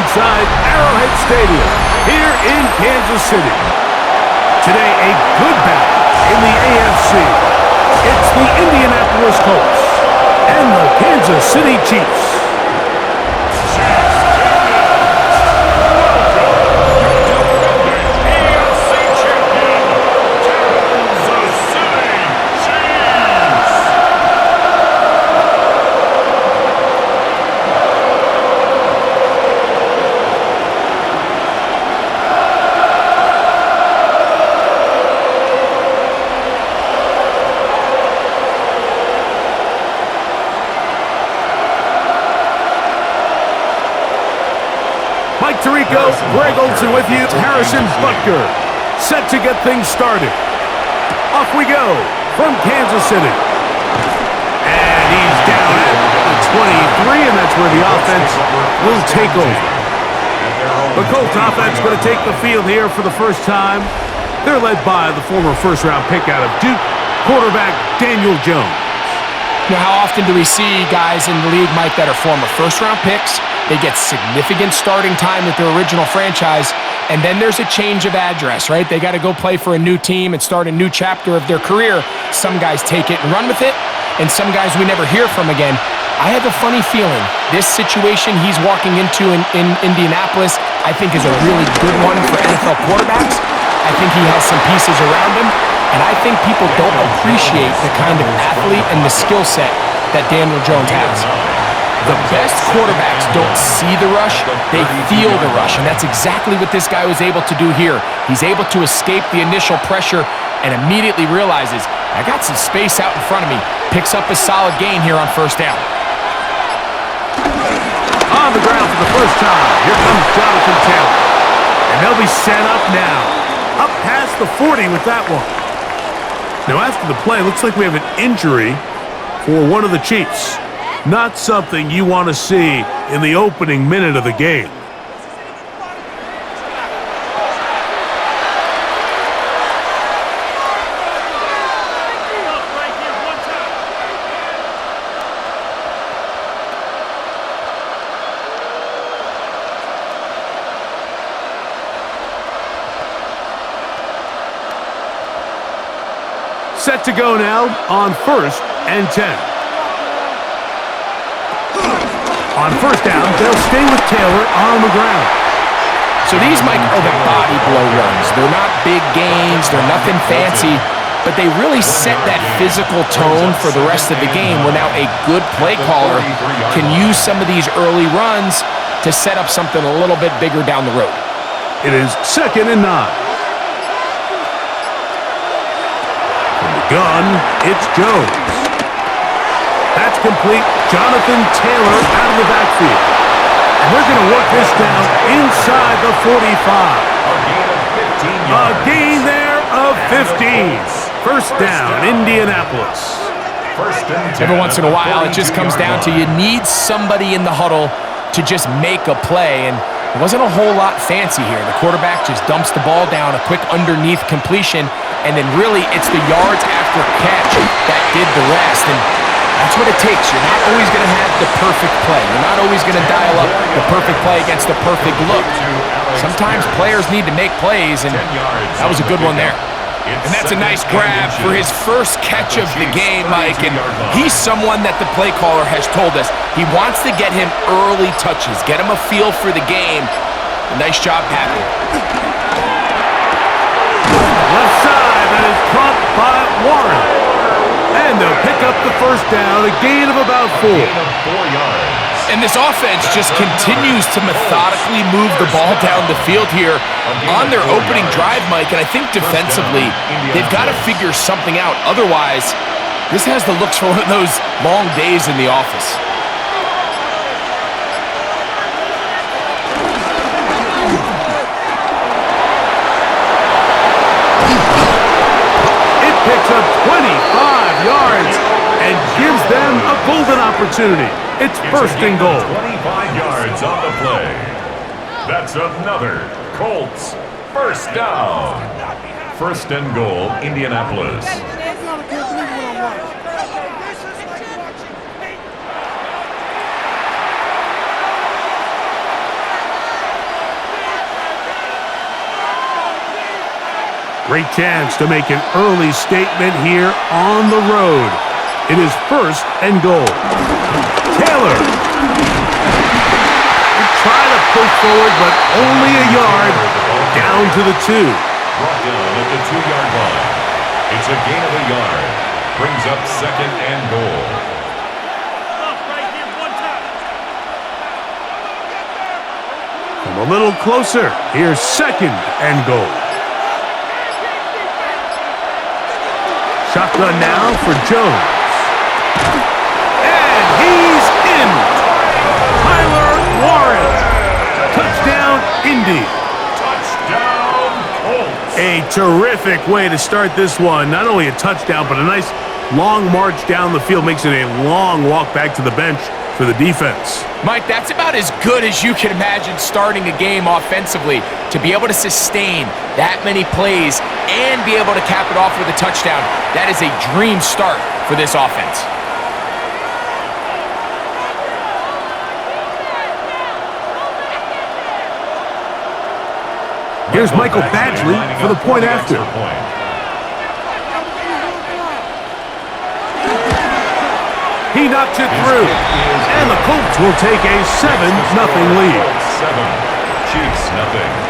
inside Arrowhead Stadium here in Kansas City. Today, a good battle in the AFC. It's the Indianapolis Colts and the Kansas City Chiefs. Mike Tirico, Greg Olsen with you. Harrison Butker set to get things started. Off we go from Kansas City. And he's down at the 23, and that's where the offense will take over. The Colts offense going to take the field here for the first time. They're led by the former first-round pick out of Duke, quarterback Daniel Jones. Now, how often do we see guys in the league, Mike, that are former first-round picks? They get significant starting time with their original franchise, and then there's a change of address, right? They got to go play for a new team and start a new chapter of their career. Some guys take it and run with it, and some guys we never hear from again. I have a funny feeling this situation he's walking into in Indianapolis, I think, is a really good one for NFL quarterbacks. I think he has some pieces around him, and I think people don't appreciate the kind of athlete and the skill set that Daniel Jones has. The best quarterbacks don't see the rush, they feel the rush, and that's exactly what this guy was able to do here. He's able to escape the initial pressure and immediately realizes, I got some space out in front of me. Picks up a solid gain here on first down. On the ground for the first time, here comes Jonathan Taylor. And they'll be set up now. Up past the 40 with that one. Now after the play, looks like we have an injury for one of the Chiefs. Not something you want to see in the opening minute of the game. Set to go now on 1st and 10. On first down, they'll stay with Taylor on the ground. So these, Mike, are the body blow runs. They're not big gains, they're nothing fancy, but they really set that physical tone for the rest of the game where now a good play caller can use some of these early runs to set up something a little bit bigger down the road. It is 2nd and 9. From the gun, it's Jones. That's complete. Jonathan Taylor out of the backfield. And they're going to work this down inside the 45. A gain there of 15. First down, Indianapolis. Every once in a while, it just comes down to you need somebody in the huddle to just make a play. And it wasn't a whole lot fancy here. The quarterback just dumps the ball down, a quick underneath completion, and then really it's the yards after catch that did the rest. And that's what it takes. You're not always going to have the perfect play. You're not always going to dial up the perfect play against the perfect look. Sometimes players need to make plays, and that was a good one there. And that's a nice grab for his first catch of the game, Mike. And he's someone that the play caller has told us he wants to get him early touches, get him a feel for the game. A nice job, Pappy. Left side, that is caught by Warren. And they'll pick up the first down, a gain of about 4. And this offense just continues to methodically move the ball down the field here on their opening drive, Mike. And I think defensively, they've got to figure something out. Otherwise, this has the looks for one of those long days in the office. It picks up 25 yards and gives them a golden opportunity. It's 1st and goal. 25 yards on the play. That's another Colts first down. 1st and goal, Indianapolis. Great chance to make an early statement here on the road. It is 1st and goal. Taylor. Try to push forward, but only a yard. Down to the 2. Brought down at the 2-yard line. It's a gain of a yard. Brings up 2nd and goal. Come a little closer. Here's 2nd and goal. Shotgun now for Jones. And he's in. Tyler Warren. Touchdown, Indy. Touchdown, Colts. A terrific way to start this one. Not only a touchdown, but a nice long march down the field. Makes it a long walk back to the bench for the defense. Mike, that's about as good as you can imagine starting a game offensively. To be able to sustain that many plays and be able to cap it off with a touchdown, that is a dream start for this offense. Here's Michael Badgley for the point after. He knocks it through, and the Colts will take a 7-0 lead. 7, Chiefs nothing.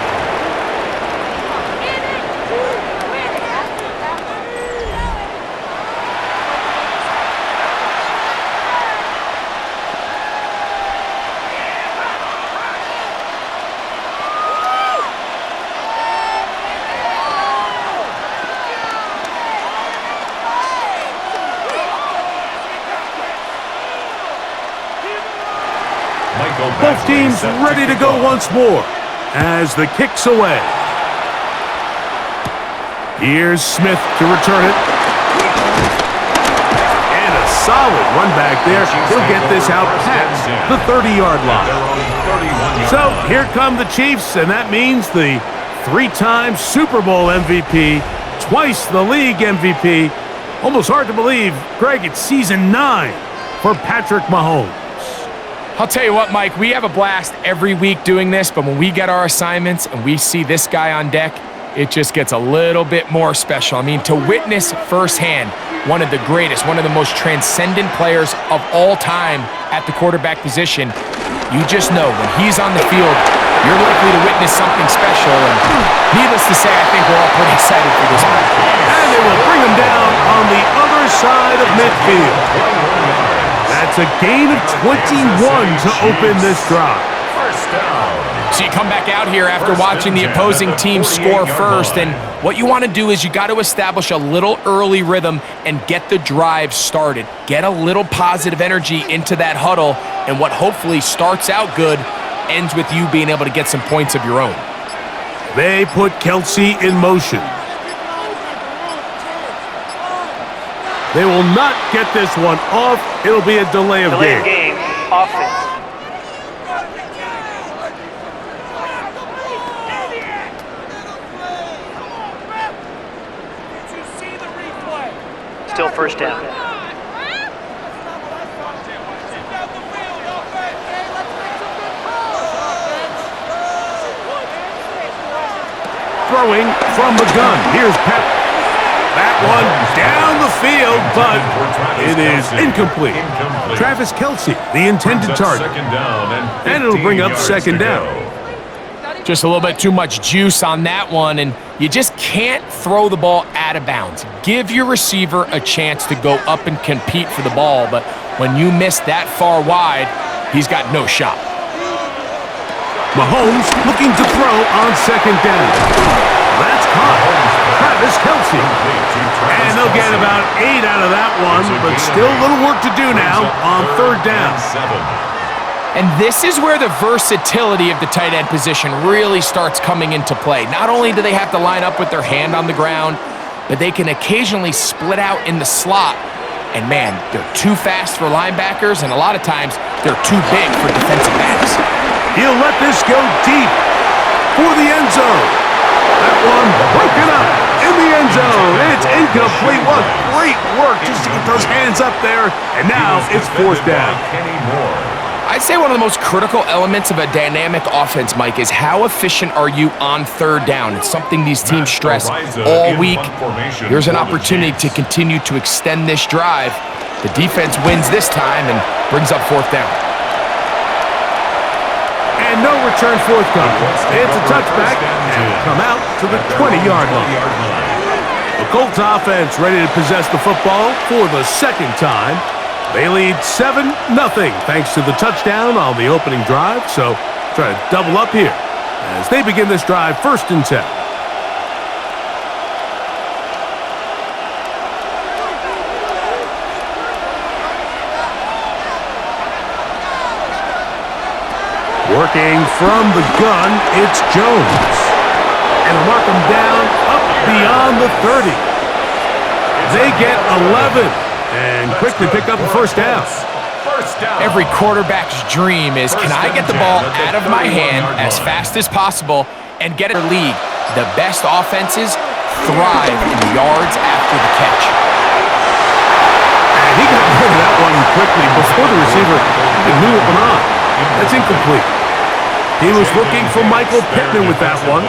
Both teams ready to go once more as the kick's away. Here's Smith to return it. And a solid run back there. He'll get this out past the 30-yard line. So here come the Chiefs, and that means the 3-time Super Bowl MVP, twice the league MVP. Almost hard to believe, Greg, it's season 9 for Patrick Mahomes. I'll tell you what, Mike, we have a blast every week doing this, but when we get our assignments and we see this guy on deck, it just gets a little bit more special. I mean, to witness firsthand one of the greatest, one of the most transcendent players of all time at the quarterback position, you just know when he's on the field, you're likely to witness something special. And needless to say, I think we're all pretty excited for this one. And they will bring him down on the other side of midfield. That's a gain of 21 to open this drive. First down. So you come back out here after watching the opposing team score first, and what you want to do is you got to establish a little early rhythm and get the drive started. Get a little positive energy into that huddle, and what hopefully starts out good ends with you being able to get some points of your own. They put Kelsey in motion. They will not get this one off. It'll be a delay of game. Offense. Still first down. Throwing from the gun. Here's Pep. That one down the field, but it is incomplete. Travis Kelce, the intended target. And it'll bring up 2nd down. Just a little bit too much juice on that one, and you just can't throw the ball out of bounds. Give your receiver a chance to go up and compete for the ball, but when you miss that far wide, he's got no shot. Mahomes looking to throw on 2nd down. That's caught. Travis Kelce. And they'll get about 8 out of that one, but still a little work to do now on 3rd down. And this is where the versatility of the tight end position really starts coming into play. Not only do they have to line up with their hand on the ground, but they can occasionally split out in the slot. And man, they're too fast for linebackers, and a lot of times they're too big for defensive backs. He'll let this go deep for the end zone. That one broken up in the end zone. It's incomplete. What great work just to get those hands up there. And now it's 4th down. I'd say one of the most critical elements of a dynamic offense, Mike, is how efficient are you on third down? It's something these teams stress all week. Here's an opportunity to continue to extend this drive. The defense wins this time and brings up fourth down. And no return forthcoming. It's a touchback and will come out to the 20-yard line. The Colts offense ready to possess the football for the second time. They lead 7-0 thanks to the touchdown on the opening drive, so try to double up here as they begin this drive 1st and 10. Working from the gun, it's Jones. And mark him down up beyond the 30. They get 11. And quickly pick up a first down. Every quarterback's dream is, can I get the ball out of my hand as fast as possible and get a lead? The best offenses thrive in yards after the catch. And he got rid of that one quickly before the receiver even knew it went on. That's incomplete. He was looking for Michael Pittman with that one.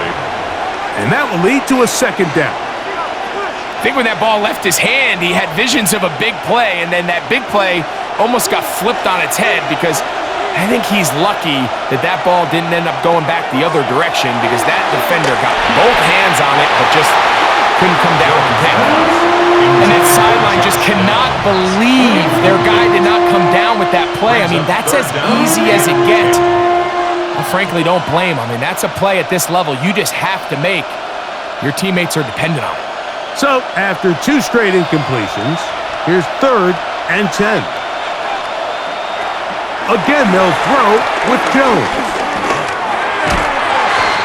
And that will lead to a second down. I think when that ball left his hand, he had visions of a big play, and then that big play almost got flipped on its head because I think he's lucky that that ball didn't end up going back the other direction because that defender got both hands on it but just couldn't come down with the tackle. And that sideline just cannot believe their guy did not come down with that play. I mean, that's as easy as it gets. I frankly don't blame him. I mean, that's a play at this level you just have to make. Your teammates are dependent on it. So, after 2 straight incompletions, here's 3rd and 10. Again, they'll throw with Jones.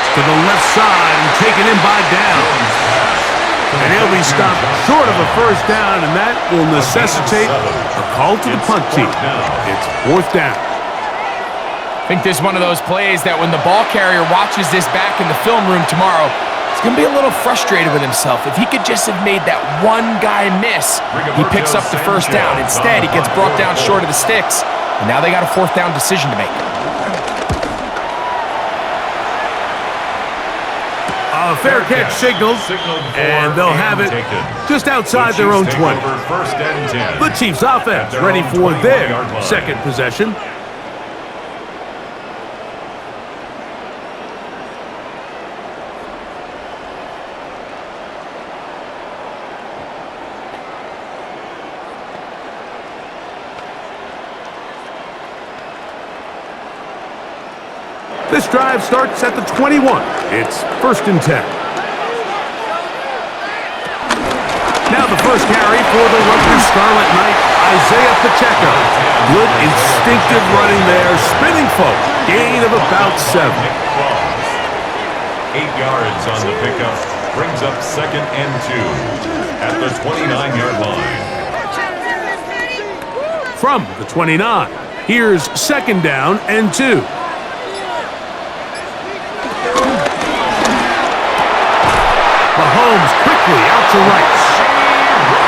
To the left side and taken in by Downs. And he'll be stopped short of a first down, and that will necessitate a call to the punt team. It's 4th down. I think this is one of those plays that when the ball carrier watches this back in the film room tomorrow, he's going to be a little frustrated with himself. If he could just have made that one guy miss, he picks up the first down. Instead, he gets brought down short of the sticks, and now they got a 4th down decision to make. A fair catch signaled, and they'll have it just outside their own 20. The Chiefs offense ready for their second possession. This drive starts at the 21. It's 1st and 10. Now the first carry for the Rutgers Scarlet Knight, Isaiah Pacheco. Good instinctive running there, spinning forward. Gain of about 7. 8 yards on the pickup. Brings up 2nd and 2 at the 29-yard line. From the 29, here's 2nd down and 2. Mahomes quickly out to Rice.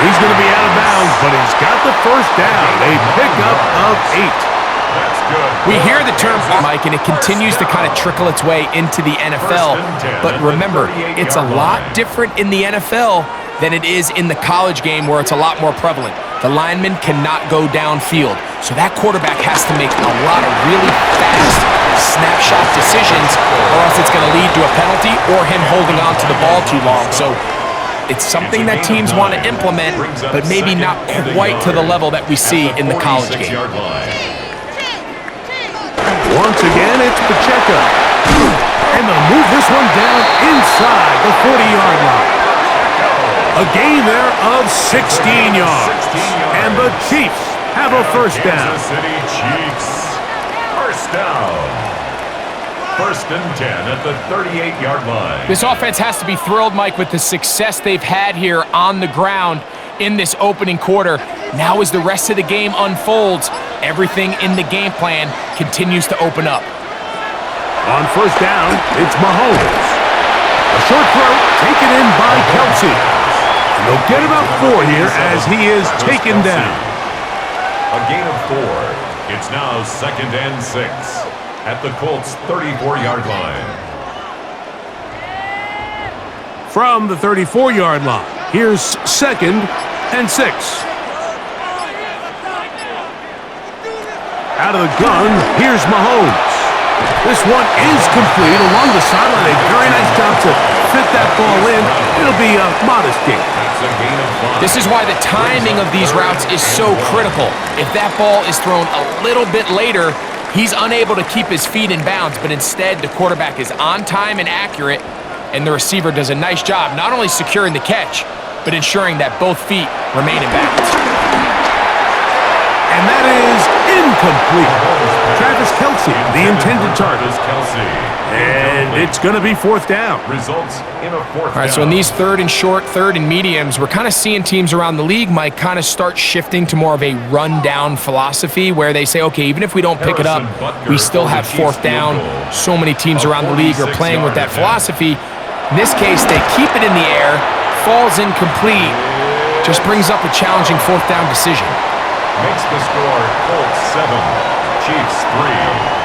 He's going to be out of bounds, but he's got the first down. A pickup of 8. That's good. We hear the term, Mike, and it continues to kind of trickle its way into the NFL. But remember, it's a lot different in the NFL than it is in the college game where it's a lot more prevalent. The lineman cannot go downfield, so that quarterback has to make a lot of really fast snapshot decisions or else it's going to lead to a penalty or him holding on to the ball too long. So it's something that teams want to implement, but maybe not quite to the level that we see in the college game. Once again, it's Pacheco. And they'll move this one down inside the 40-yard line. A gain there of 16 yards. And the Chiefs have a first down. Kansas City Chiefs. First down. 1st and 10 at the 38-yard line. This offense has to be thrilled, Mike, with the success they've had here on the ground in this opening quarter. Now as the rest of the game unfolds, everything in the game plan continues to open up. On first down, it's Mahomes. A short throw taken in by Kelsey. And they'll get about 4 here as he is taken down. A gain of 4. It's now 2nd and 6 at the Colts' 34-yard line. From the 34-yard line, here's 2nd and 6. Out of the gun, here's Mahomes. This one is complete along the sideline. A very nice job to fit that ball in. It'll be a modest gain. This is why the timing of these routes is so critical. If that ball is thrown a little bit later, he's unable to keep his feet in bounds, but instead the quarterback is on time and accurate, and the receiver does a nice job not only securing the catch, but ensuring that both feet remain in bounds. And that is incomplete. Travis Kelce, the intended target. And it's going to be 4th down. Results in a 4th down. All right, so in these 3rd and short, 3rd and mediums, we're kind of seeing teams around the league, Mike, kind of start shifting to more of a run-down philosophy where they say, okay, even if we don't pick it up, we still have 4th down. So many teams around the league are playing with that philosophy. In this case, they keep it in the air, falls incomplete, just brings up a challenging 4th down decision. Makes the score Colts 7, Chiefs 3.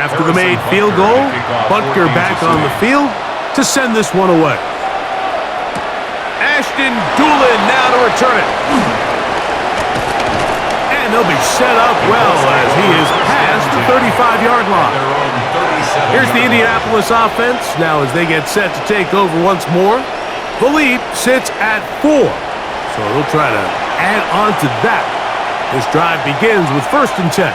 After the made field goal, Butker back on the field to send this one away. Ashton Doolin now to return it. And they'll be set up well as he is past the 35-yard line. Here's the Indianapolis offense now as they get set to take over once more. The lead sits at 4, so they'll try to add on to that. This drive begins with 1st and 10.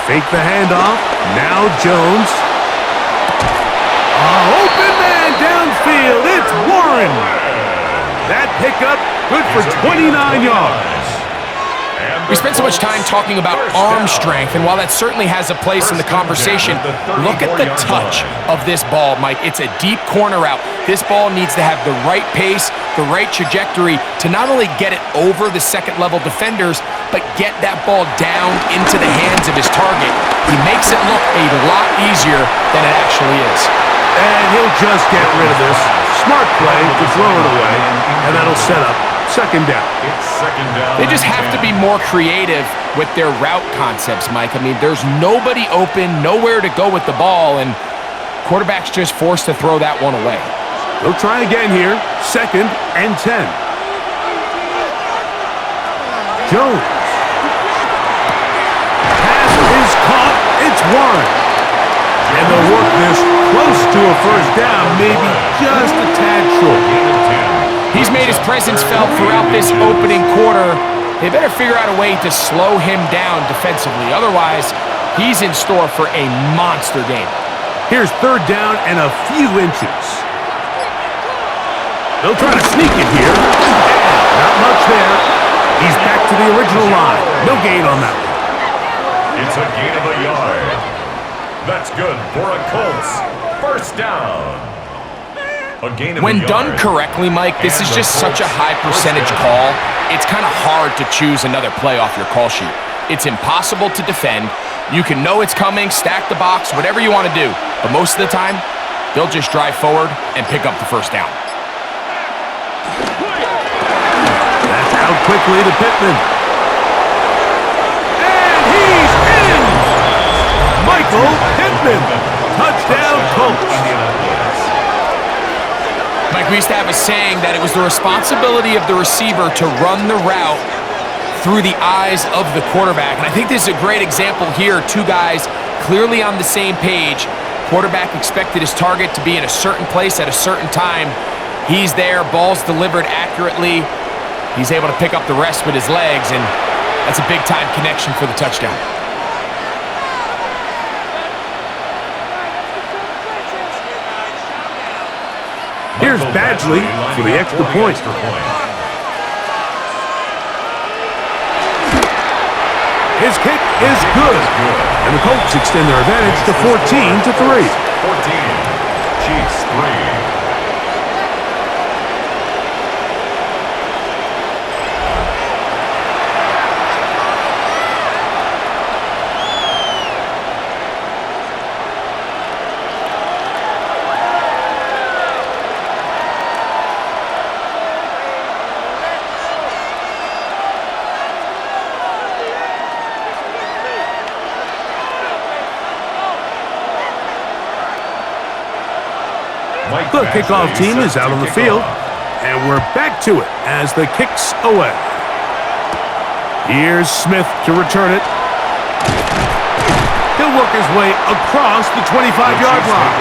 Fake the handoff. Now Jones. Open man downfield. It's Warren. That pickup good for 29 yards. We spent so much time talking about arm strength, and while that certainly has a place in the conversation, look at the touch of this ball, Mike. It's a deep corner route. This ball needs to have the right pace, the right trajectory to not only get it over the second-level defenders, but get that ball down into the hands of his target. He makes it look a lot easier than it actually is. And he'll just get rid of this. Smart play to throw it away, and that'll set up 2nd down. It's 2nd down. They just have to be more creative with their route concepts, Mike. I mean, there's nobody open, nowhere to go with the ball, and quarterback's just forced to throw that one away. They'll try again here. 2nd and 10. Jones. Pass is caught. It's Warren. And they'll work this close to a 1st down, maybe just a tad short. He's made his presence felt throughout this opening quarter. They better figure out a way to slow him down defensively. Otherwise, he's in store for a monster game. Here's 3rd down and a few inches. They'll try to sneak it here. Not much there. He's back to the original line. No gain on that one. It's a gain of a yard. That's good for a Colts 1st down. When done correctly, Mike, this is just such a high percentage call. It's kind of hard to choose another play off your call sheet. It's impossible to defend. You can know it's coming, stack the box, whatever you want to do. But most of the time, they'll just drive forward and pick up the 1st down. That's out quickly to Pittman. And he's in! Michael Pittman. Touchdown, Colts. Mike, we used to have a saying that it was the responsibility of the receiver to run the route through the eyes of the quarterback. And I think this is a great example here. 2 guys clearly on the same page. Quarterback expected his target to be in a certain place at a certain time. He's there, ball's delivered accurately. He's able to pick up the rest with his legs, and that's a big-time connection for the touchdown. Here's Badgley for the extra point. His kick is good. And the Colts extend their advantage to 14-3. 14, Chiefs 3. The kickoff team is out on the field, and we're back to it as the kick's away. Here's Smith to return it. He'll work his way across the 25-yard line.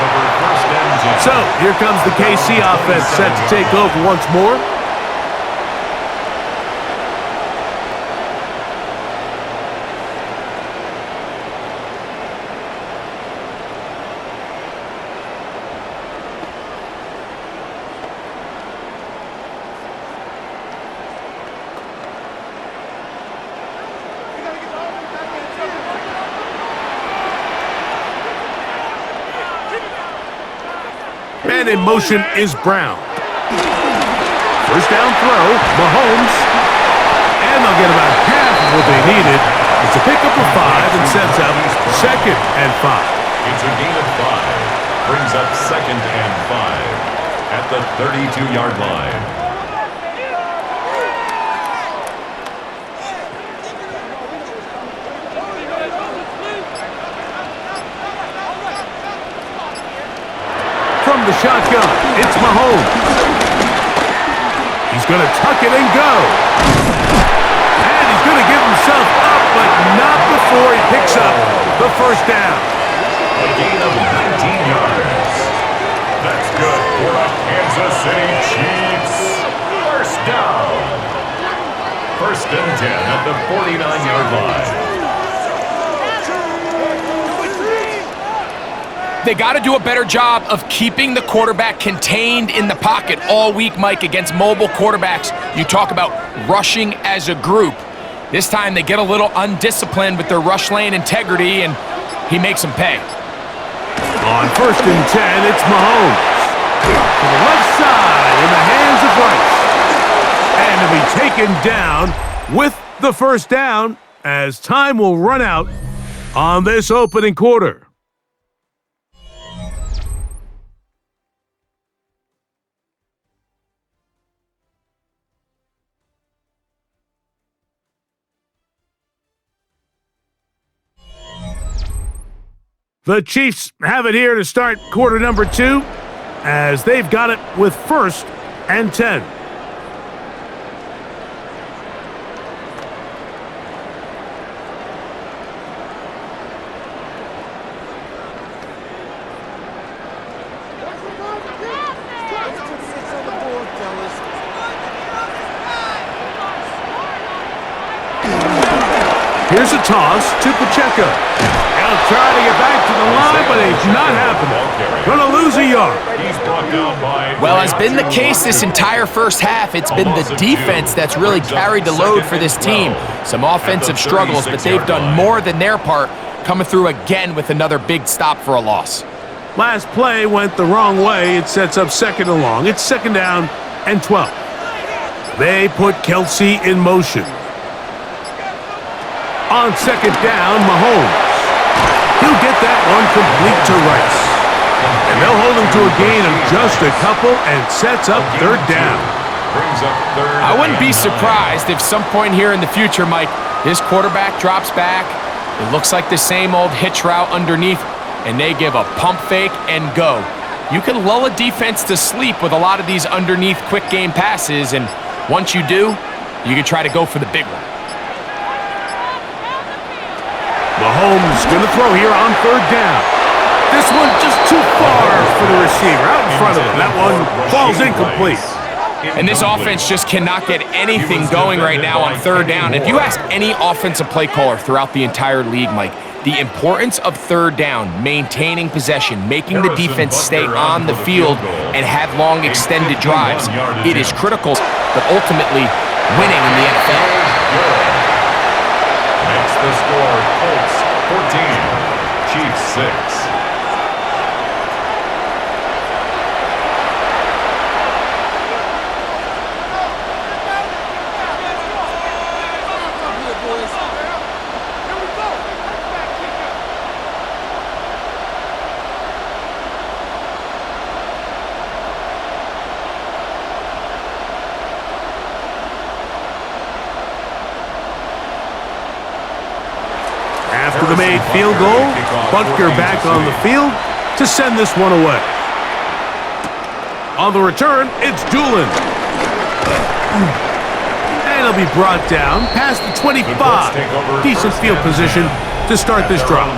So here comes the KC offense set to take over once more. And in motion is Brown. First down throw, Mahomes. And they'll get about half of what they needed. It's a pickup of 5 and sets up 2nd and 5. It's a gain of 5. Brings up 2nd and 5 at the 32-yard line. From the shotgun, it's Mahomes. He's going to tuck it and go. And he's going to give himself up, but not before he picks up the first down. A gain of 19 yards. That's good for the Kansas City Chiefs. First down. 1st and 10 at the 49-yard line. They got to do a better job of keeping the quarterback contained in the pocket all week, Mike, against mobile quarterbacks. You talk about rushing as a group. This time they get a little undisciplined with their rush lane integrity, and he makes them pay. On 1st and 10, it's Mahomes. To the left side in the hands of Rice. And to be taken down with the first down as time will run out on this opening quarter. The Chiefs have it here to start quarter number 2 as they've got it with 1st and 10. Here's a toss to Pacheco. He'll try to get back to the line, but it's not happening. Gonna lose a yard. Well, as been the case this entire first half, it's been the defense that's really carried the load for this team. Some offensive struggles, but they've done more than their part, coming through again with another big stop for a loss. Last play went the wrong way. It sets up 2nd and long. It's 2nd down and 12. They put Kelsey in motion. On 2nd down, Mahomes. He'll get that one complete to Rice. And they'll hold him to a gain of just a couple and sets up 3rd down. I wouldn't be surprised if some point here in the future, Mike, this quarterback drops back. It looks like the same old hitch route underneath, and they give a pump fake and go. You can lull a defense to sleep with a lot of these underneath quick game passes, and once you do, you can try to go for the big one. Mahomes going to throw here on 3rd down. This one just too far for the receiver. Out in front of him. That one falls incomplete. And this offense just cannot get anything going right now on 3rd down. If you ask any offensive play caller throughout the entire league, Mike, The importance of third down, maintaining possession, making the defense stay on the field and have long extended drives. It is critical, but ultimately winning in the NFL. Makes the score Colts 14, Chiefs 6. After the made field goal, Butker back on the field to send this one away. On the return, it's Doolin. And he'll be brought down past the 25. Decent field position to start this drive.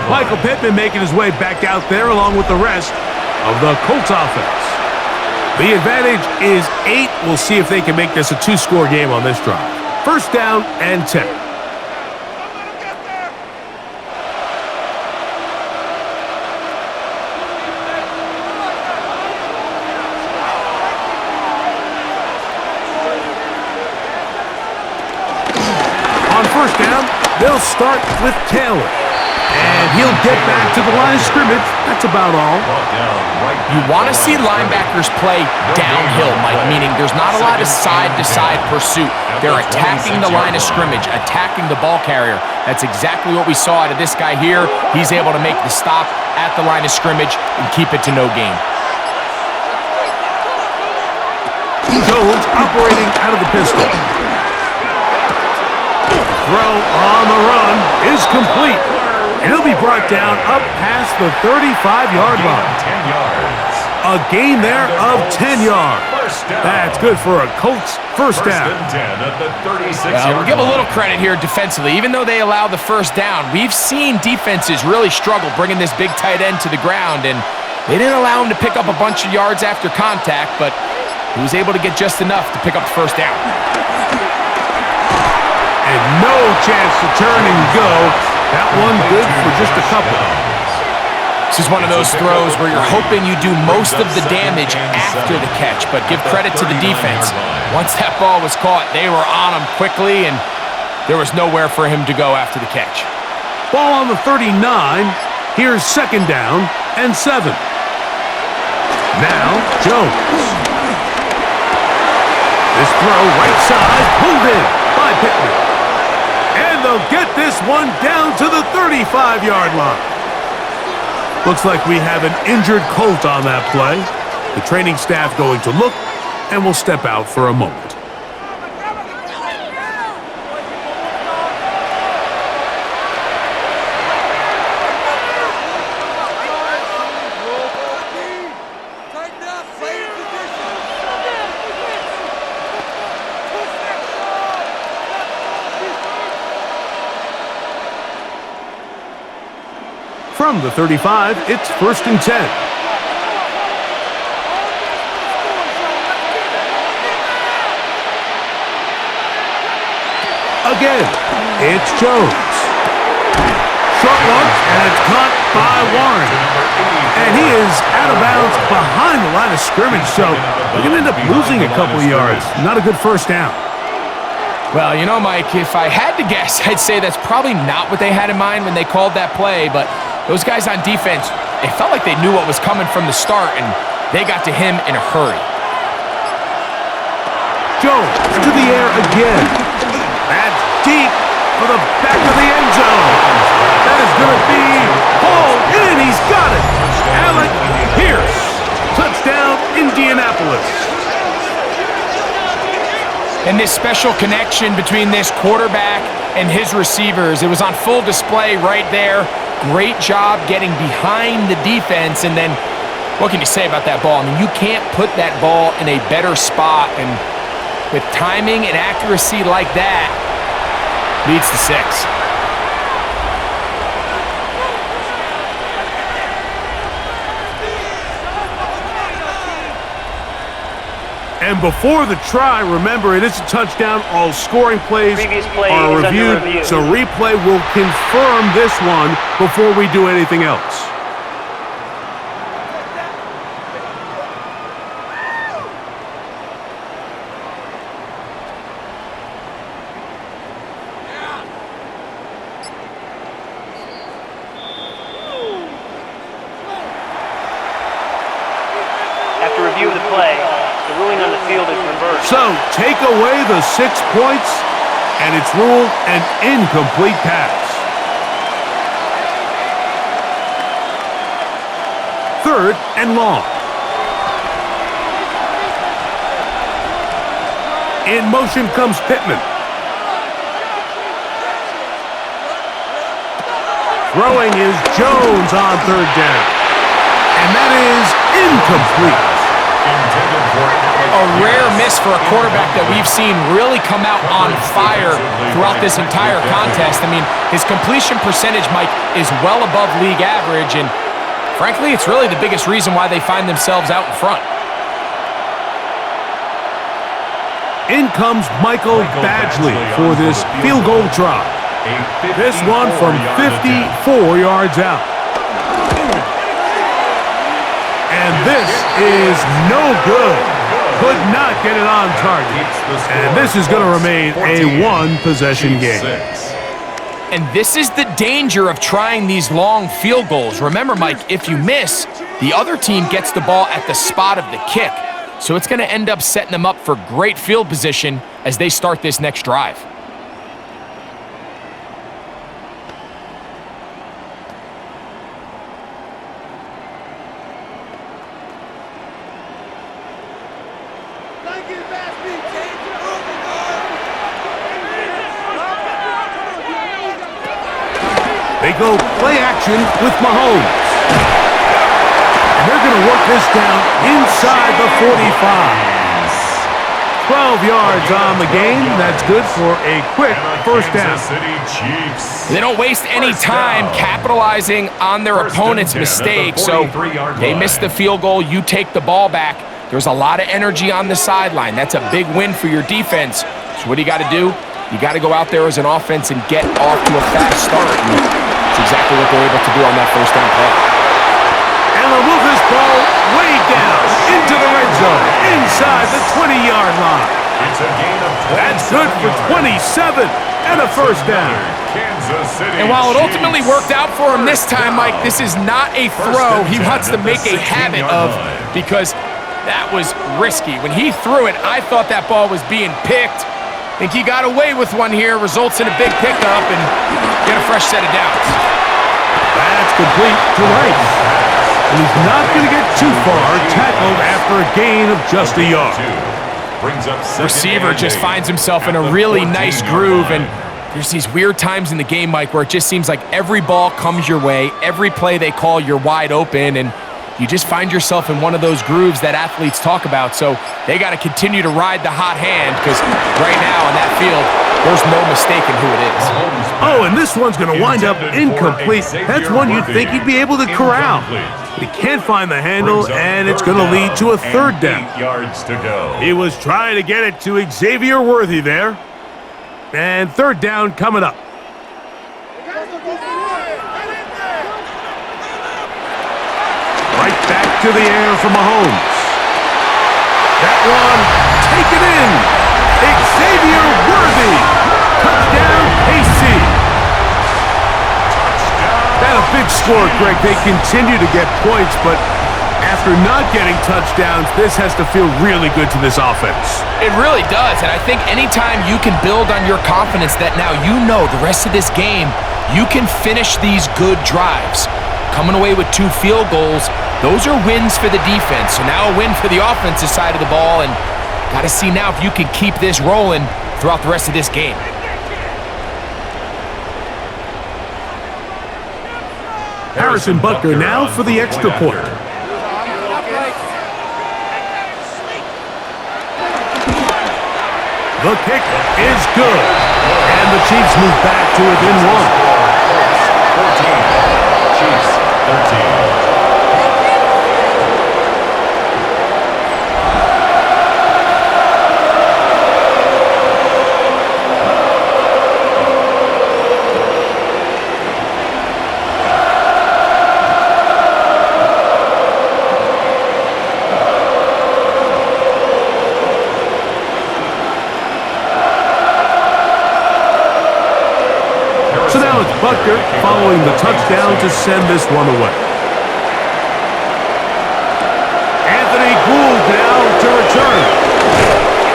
Michael Pittman making his way back out there along with the rest of the Colts offense. The advantage is 8. We'll see if they can make this a 2-score game on this drive. First down and 10. First down, they'll start with Taylor. And he'll get back to the line of scrimmage. That's about all. You want to see linebackers play downhill, Mike, meaning there's not a lot of side-to-side pursuit. They're attacking the line of scrimmage, attacking the ball carrier. That's exactly what we saw out of this guy here. He's able to make the stop at the line of scrimmage and keep it to no gain. Jones operating out of the pistol. Throw on the run is complete. And he'll be brought down up past the 35-yard line. 10 yards. A gain there of 10 yards. That's good for a Colts first down. First and 10 at the 36-yard Well, we'll give a little line. credit here defensively. Even though they allow the first down, we've seen defenses really struggle bringing this big tight end to the ground, and they didn't allow him to pick up a bunch of yards after contact, but he was able to get just enough to pick up the first down. And no chance to turn and go. That one good for just a couple. This is one of those throws where you're hoping you do most of the damage after the catch, but give credit to the defense. Once that ball was caught, they were on him quickly, and there was nowhere for him to go after the catch. Ball on the 39. Here's second down and 7. Now, Jones. This throw right side, pulled in by Pittman. And they'll get this one down to the 35-yard line. Looks like we have an injured Colt on that play. The training staff going to look, and we'll step out for a moment. From the 35, it's first and 10. Again, it's Jones. Short launch, and it's caught by Warren. And he is out of bounds behind the line of scrimmage, so they're going to end up losing a couple of yards. Not a good first down. Well, you know, Mike, if I had to guess, I'd say that's probably not what they had in mind when they called that play, but those guys on defense, it felt like they knew what was coming from the start, and they got to him in a hurry. Jones to the air again. That's deep for the back of the end zone. That is going to be hauled in. He's got it. Alec Pierce. Touchdown, Indianapolis. And this special connection between this quarterback and his receivers, it was on full display right there. Great job getting behind the defense, and then what can you say about that ball? I mean, you can't put that ball in a better spot, and with timing and accuracy like that, leads to 6. And before the try, remember, it is a touchdown. All scoring plays are reviewed, so replay will confirm this one before we do anything else. After review of the play, the ruling on the field is reversed. So, take away the 6 points, and it's ruled an incomplete pass. Third and long. In motion comes Pittman. Throwing is Jones on third down. And that is incomplete. A rare miss for a quarterback that we've seen really come out on fire throughout this entire contest. I mean, his completion percentage, Mike, is well above league average, and frankly, it's really the biggest reason why they find themselves out in front. In comes Michael Badgley for this field goal try. This one from 54 yards out. And this is no good. Could not get it on target. And this is going to remain a one-possession game. And this is the danger of trying these long field goals. Remember, Mike, if you miss, the other team gets the ball at the spot of the kick. So it's going to end up setting them up for great field position as they start this next drive. They go play action with Mahomes. And they're going to work this down inside the 45. 12 yards on the game. That's good for a quick first down. They don't waste any time capitalizing on their opponent's mistake, so they miss the field goal. You take the ball back. There's a lot of energy on the sideline. That's a big win for your defense. So what do you got to do? You got to go out there as an offense and get off to a fast start. That's exactly what they're able to do on that first down play. And they'll move this ball way down into the red zone, inside the 20-yard line. It's a gain of 27. That's good for 27 and a first down. And while it ultimately worked out for him this time, Mike, this is not a throw he wants to make a habit of, because that was risky. When he threw it, I thought that ball was being picked. I think he got away with one here, results in a big pickup, and get a fresh set of downs. That's complete to Rice. And he's not going to get too far, tackled after a gain of just a yard. Receiver just finds himself in a really nice groove, and there's these weird times in the game, Mike, where it just seems like every ball comes your way, every play they call, you're wide open, and you just find yourself in one of those grooves that athletes talk about. So they got to continue to ride the hot hand, because right now on that field, there's no mistaking who it is. Oh, and this one's going to wind up incomplete. That's one you'd think he'd be able to corral. He can't find the handle, and it's going to lead to a third down. 8 yards to go. He was trying to get it to Xavier Worthy there. And third down coming up. Right back to the air for Mahomes. That one taken in. Xavier Worthy. Touchdown, KC. That a big score, Greg. They continue to get points, but after not getting touchdowns, this has to feel really good to this offense. It really does, and I think anytime you can build on your confidence that now you know the rest of this game, you can finish these good drives. Coming away with 2 field goals, those are wins for the defense. So now a win for the offensive side of the ball, and got to see now if you can keep this rolling throughout the rest of this game. Harrison Butker now for the extra point. The kick is good, and the Chiefs move back to within 1. 14. Chiefs, 13. So now it's Butker following the touchdown to send this one away. Anthony Gould now to return.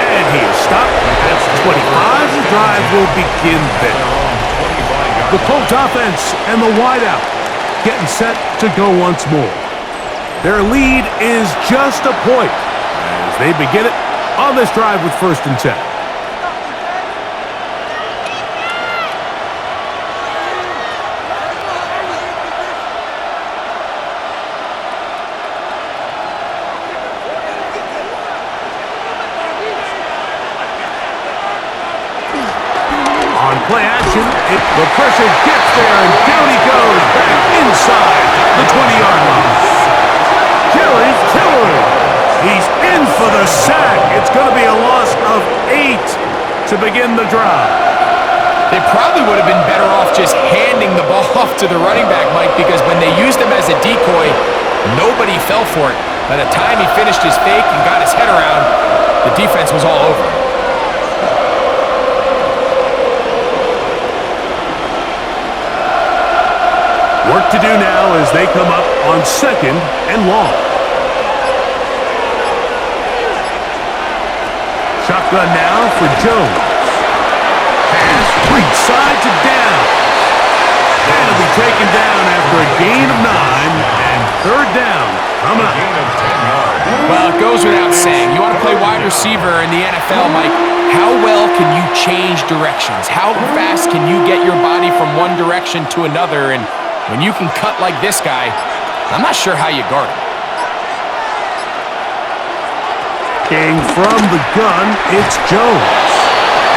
And he is stopped at 25. The drive will begin there. The Colts offense and the wideout getting set to go once more. Their lead is just a point as they begin it on this drive with 1st and 10. Play action. The pressure gets there, and down he goes back inside the 20-yard line. Jerry Tillery. He's in for the sack. It's going to be a loss of 8 to begin the drive. They probably would have been better off just handing the ball off to the running back, Mike, because when they used him as a decoy, nobody fell for it. By the time he finished his fake and got his head around, the defense was all over him. Work to do now as they come up on 2nd and long. Shotgun now for Jones. Pass right side to down. That'll be taken down after a gain of 9 and 3rd down coming up. Well, it goes without saying. You want to play wide receiver in the NFL, Mike, how well can you change directions? How fast can you get your body from one direction to another? And when you can cut like this guy, I'm not sure how you guard him. King from the gun, it's Jones.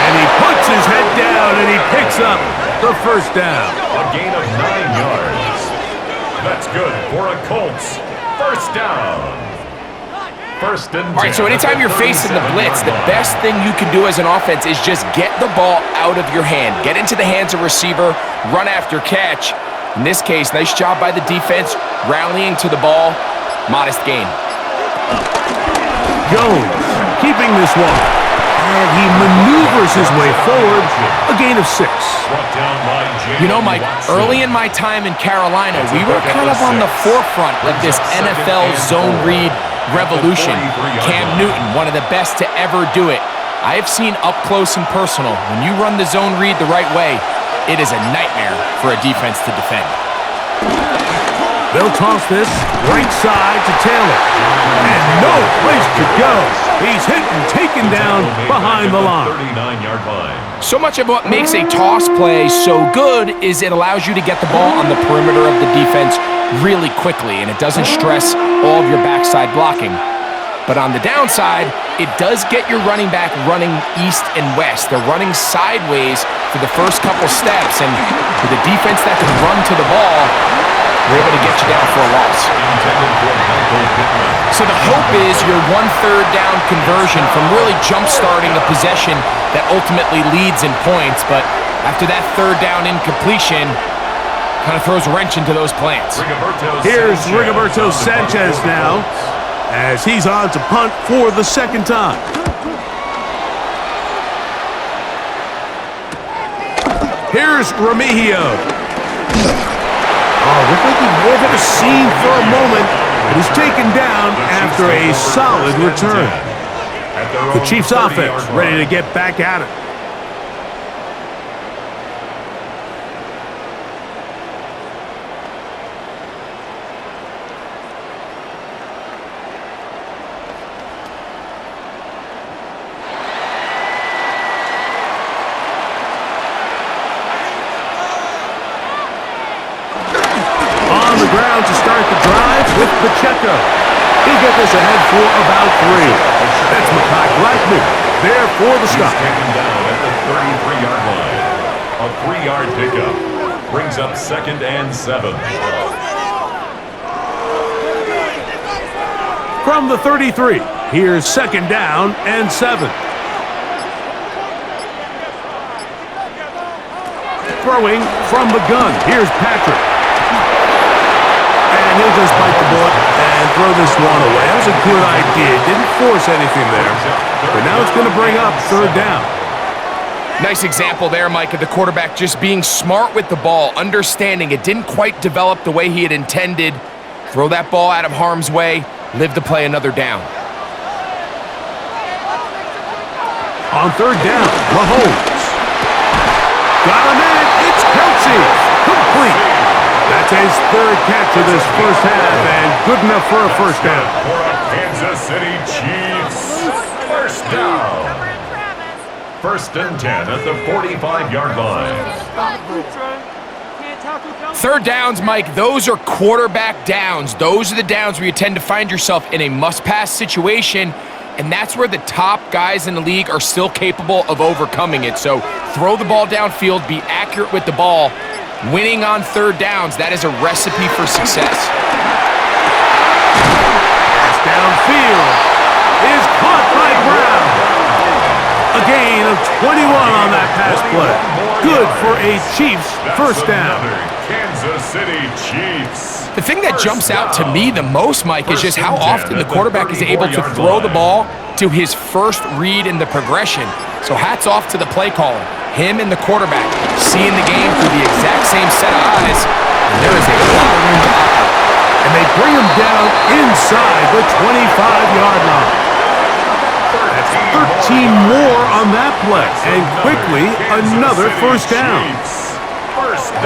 And he puts his head down and he picks up the 1st down. A gain of 9 yards. That's good for a Colts. 1st down. 1st and 10. All right, so anytime you're facing the blitz, the best thing you can do as an offense is just get the ball out of your hand. Get into the hands of receiver, run after catch. In this case, nice job by the defense, rallying to the ball. Modest gain. Jones keeping this one. And he maneuvers his way forward. A gain of 6. You know, Mike, early in my time in Carolina, we were kind of on the forefront of this NFL zone read revolution. Cam Newton, one of the best to ever do it. I have seen up close and personal, when you run the zone read the right way, it is a nightmare for a defense to defend. They'll toss this right side to Taylor. And no place to go. He's hit and taken down behind the line. 39-yard line. So much of what makes a toss play so good is it allows you to get the ball on the perimeter of the defense really quickly, and it doesn't stress all of your backside blocking. But on the downside, it does get your running back running east and west. They're running sideways for the first couple steps, and with a defense that can run to the ball, they're able to get you down for a loss. So the hope is your 1/3 down conversion from really jump-starting a possession that ultimately leads in points, but after that 3rd down incompletion, kind of throws a wrench into those plans. Here's Rigoberto Sanchez now, as he's on to punt for the 2nd time. Here's Remigio. Oh, we're thinking more than a scene for a moment, but he's taken down after a solid return. The Chiefs offense ready to get back at it. Ground to start the drive with Pacheco. He'll get this ahead for about 3. That's Mekhi Blackman there for the stop. Taken down at the 33-yard line. A 3-yard pickup brings up 2nd and 7. From the 33, here's 2nd down and 7. Throwing from the gun, here's Patrick. And he'll just bite the bullet and throw this one away. That was a good idea. Didn't force anything there. But now it's going to bring up 3rd down. Nice example there, Mike, of the quarterback just being smart with the ball, understanding it didn't quite develop the way he had intended. Throw that ball out of harm's way, live to play another down. On third down, Mahomes. Got him in. It's Kelsey. Complete. That's his third catch of this first half, and good enough for a first down. For a Kansas City Chiefs. First down. First and 10 at the 45-yard line. Third downs, Mike, those are quarterback downs. Those are the downs where you tend to find yourself in a must-pass situation, and that's where the top guys in the league are still capable of overcoming it. So throw the ball downfield, be accurate with the ball. Winning on third downs, that is a recipe for success. Pass downfield is caught by Brown. A gain of 21 on that pass play. Good for a Chiefs first down. Kansas City Chiefs. The thing that jumps out to me the most, Mike, is just how often the quarterback is able to throw the ball to his first read in the progression. So hats off to the play caller. Him and the quarterback seeing the game through the exact same set of eyes. And there is a lot of room to operate. And they bring him down inside the 25-yard line. That's 13 more on that play. And quickly, another first down.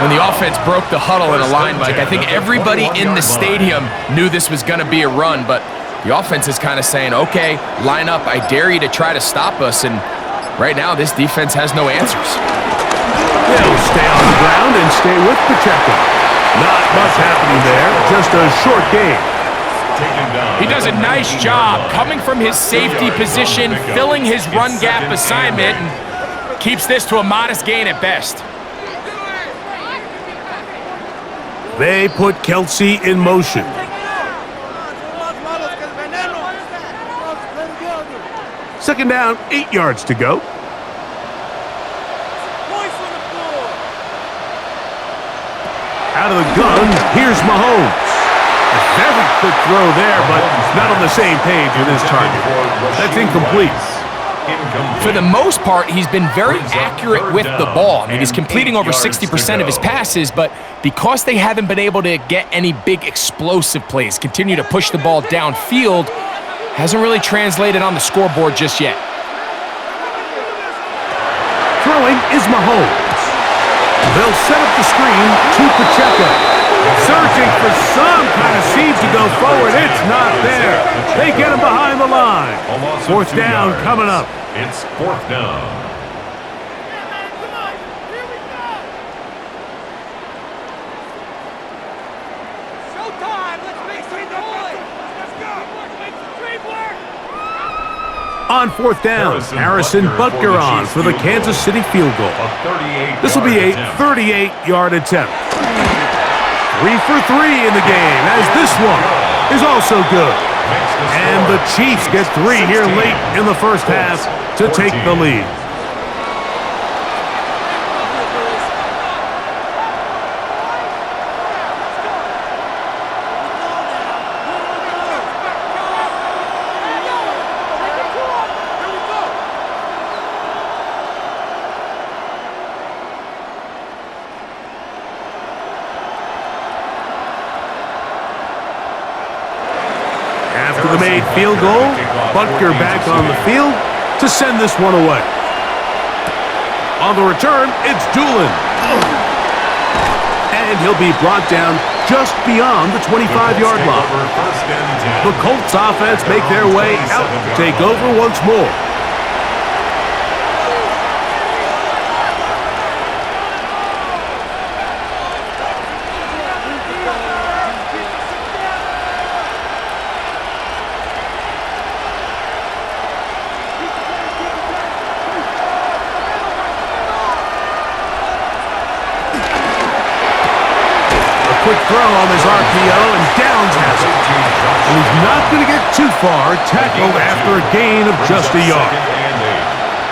When the offense broke the huddle in a line, Mike, I think everybody in the stadium knew this was going to be a run, but the offense is kind of saying, okay, line up, I dare you to try to stop us, and right now this defense has no answers. They'll stay on the ground and stay with Pacheco. Not much happening there, just a short game. He does a nice job coming from his safety position, filling his run gap assignment, and keeps this to a modest gain at best. They put Kelsey in motion. Second down, 8 yards to go. Out of the gun, here's Mahomes. A very quick throw there, but not on the same page with his target. That's incomplete. For the most part, he's been very accurate with the ball. I mean, he's completing over 60% of his passes, but because they haven't been able to get any big explosive plays, continue to push the ball downfield, hasn't really translated on the scoreboard just yet. Throwing is Mahomes. They'll set up the screen to Pacheco. Searching for some kind of seed to go forward. It's not there. They get him behind the line. Fourth down coming up. It's fourth down. On fourth down, Harrison Butker on for the Kansas City field goal. This will be a 38-yard attempt. 3 for 3 in the game, as this one is also good. And the Chiefs get 3 here late in the first half to take the lead. After the made field goal, Butker back on the field to send this one away. On the return, it's Doolin. And he'll be brought down just beyond the 25-yard line. The Colts offense make their way out to take over once more. Quick throw on his RPO, and Downs has it. And he's not going to get too far, tackled after a gain of just a yard.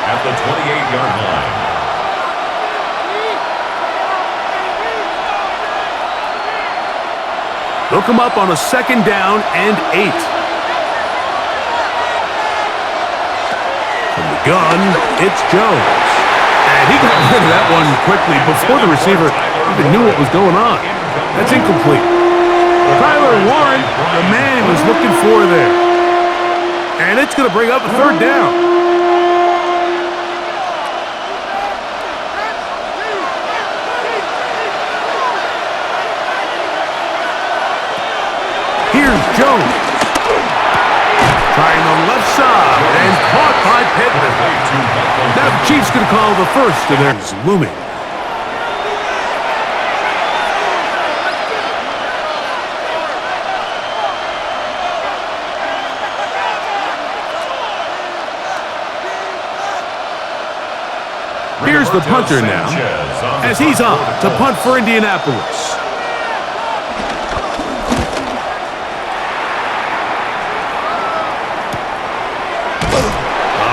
At the 28-yard line. They'll come up on a second down and 8. From the gun, it's Jones. got rid of that one quickly before the receiver even knew what was going on. That's incomplete. Tyler Warren, the man was looking for there. And it's going to bring up a third down. Here's Jones. Trying the left side and caught by Pittman. Now the Chiefs going to call the first, and there's looming. Here's the punter now, as he's on to punt for Indianapolis.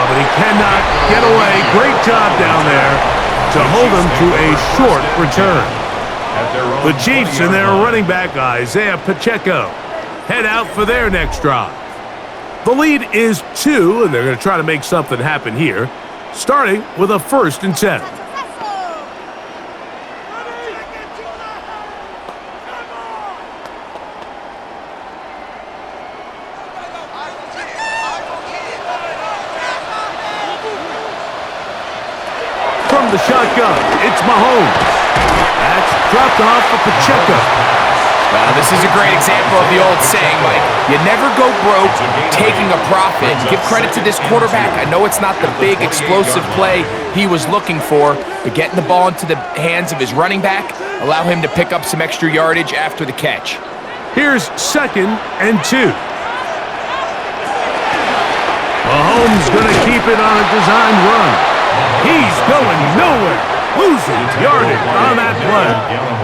But he cannot get away. Great job down there to hold him to a short return. The Chiefs and their running back, Isaiah Pacheco, head out for their next drive. The lead is 2, and they're going to try to make something happen here, starting with a 1st and 10. From the shotgun, it's Mahomes. That's dropped off for Pacheco. This is a great example of the old saying, Mike. You never go broke taking a profit. Give credit to this quarterback. I know it's not the big, explosive play he was looking for, but getting the ball into the hands of his running back, allow him to pick up some extra yardage after the catch. Here's 2nd and 2. Mahomes going to keep it on a designed run. He's going nowhere. Losing yardage on that play.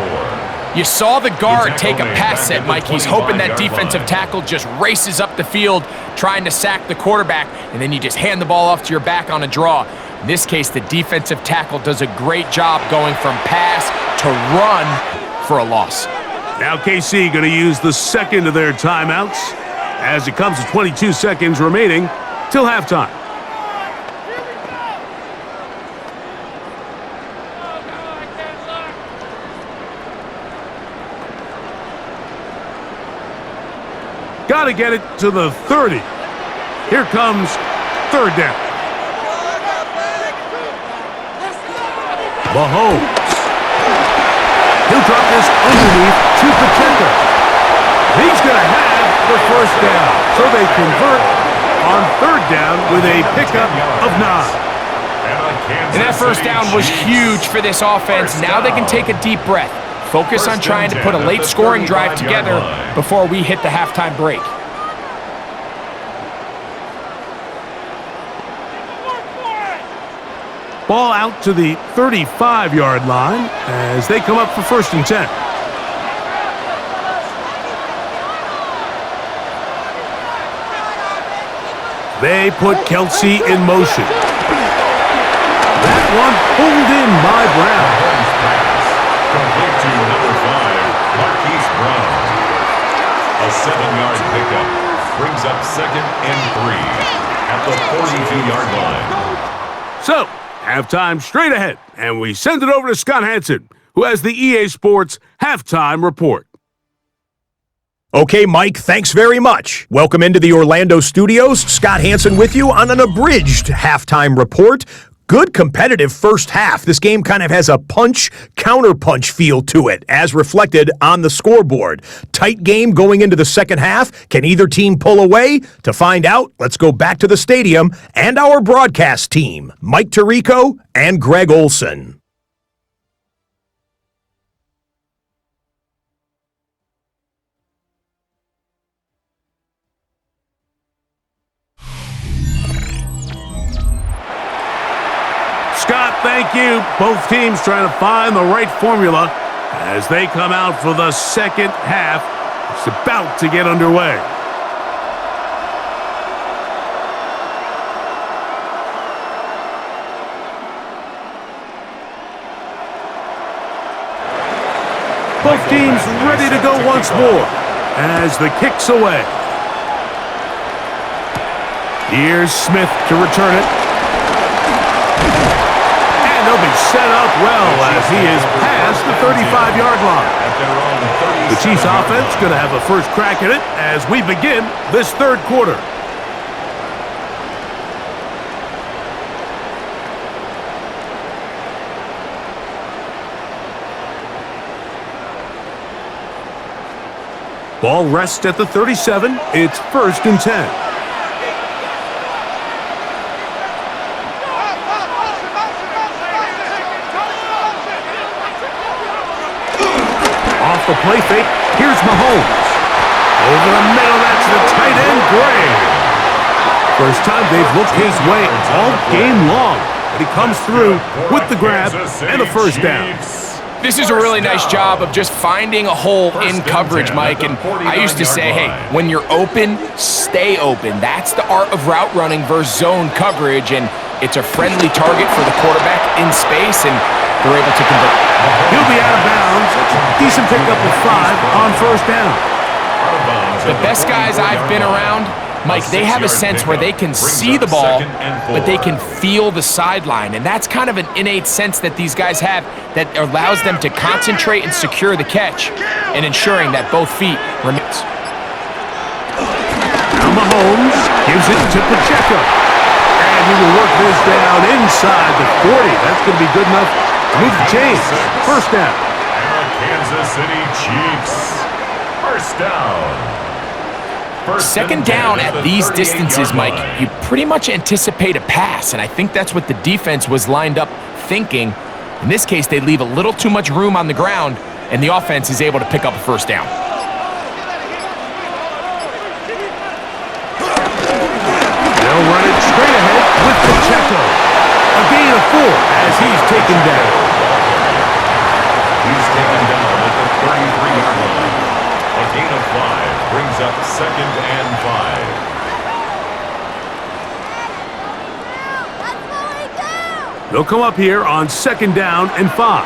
You saw the guard take a pass set, Mike. He's hoping that defensive tackle just races up the field trying to sack the quarterback, and then you just hand the ball off to your back on a draw. In this case, the defensive tackle does a great job going from pass to run for a loss. Now KC going to use the second of their timeouts as it comes to 22 seconds remaining till halftime. Got to get it to the 30. Here comes 3rd down. Mahomes. He'll drop this underneath to Pacheco. He's going to have the 1st down. So they convert on 3rd down with a pickup of 9. And that 1st down was huge for this offense. Now they can take a deep breath. Focus on trying to put a late scoring drive together before we hit the halftime break. Ball out to the 35-yard line as they come up for 1st and 10. They put Kelsey in motion. That one pulled in by Brown. Complete to number 5, Marquise Brown. A 7-yard pickup brings up 2nd and 3 at the 42-yard line. So, halftime straight ahead, and we send it over to Scott Hansen, who has the EA Sports Halftime Report. Okay, Mike, thanks very much. Welcome into the Orlando studios. Scott Hansen with you on an abridged halftime report. Good competitive first half. This game kind of has a punch-counterpunch feel to it, as reflected on the scoreboard. Tight game going into the second half. Can either team pull away? To find out, let's go back to the stadium and our broadcast team, Mike Tirico and Greg Olson. Scott, thank you. Both teams trying to find the right formula as they come out for the second half. It's about to get underway. Both teams ready to go once more as the kick's away. Here's Smith to return it. And they'll be set up well as he is past the 35-yard line. The Chiefs offense going to have a first crack at it as we begin this third quarter. Ball rests at the 37. It's 1st and 10. Off the play fake, here's Mahomes. Over the middle, that's the tight end, Gray. First time they've looked his way all game long, but he comes through with the grab and a first down. This is a really nice job of just finding a hole in coverage, Mike. And I used to say, hey, when you're open, stay open. That's the art of route running versus zone coverage, and it's a friendly target for the quarterback in space, and they're able to convert. He'll be out of bounds. Decent pickup of 5 on first down. The best guys I've been around, Mike, they have a sense where they can see the ball, but they can feel the sideline. And that's kind of an innate sense that these guys have that allows them to concentrate and secure the catch and ensuring that both feet remain. Now Mahomes gives it to Pacheco. And he will work this down inside the 40. That's going to be good enough to move the chains. First down. And the Kansas City Chiefs. First down. Second down at these distances, Mike, you pretty much anticipate a pass, and I think that's what the defense was lined up thinking. In this case, they leave a little too much room on the ground, and the offense is able to pick up a first down. They'll run it straight ahead with Pacheco. A gain of 4 as he's taken down. He's taken down at the 33-yard line. A gain of 5 brings up 2nd and 5. They'll come up here on 2nd down and 5.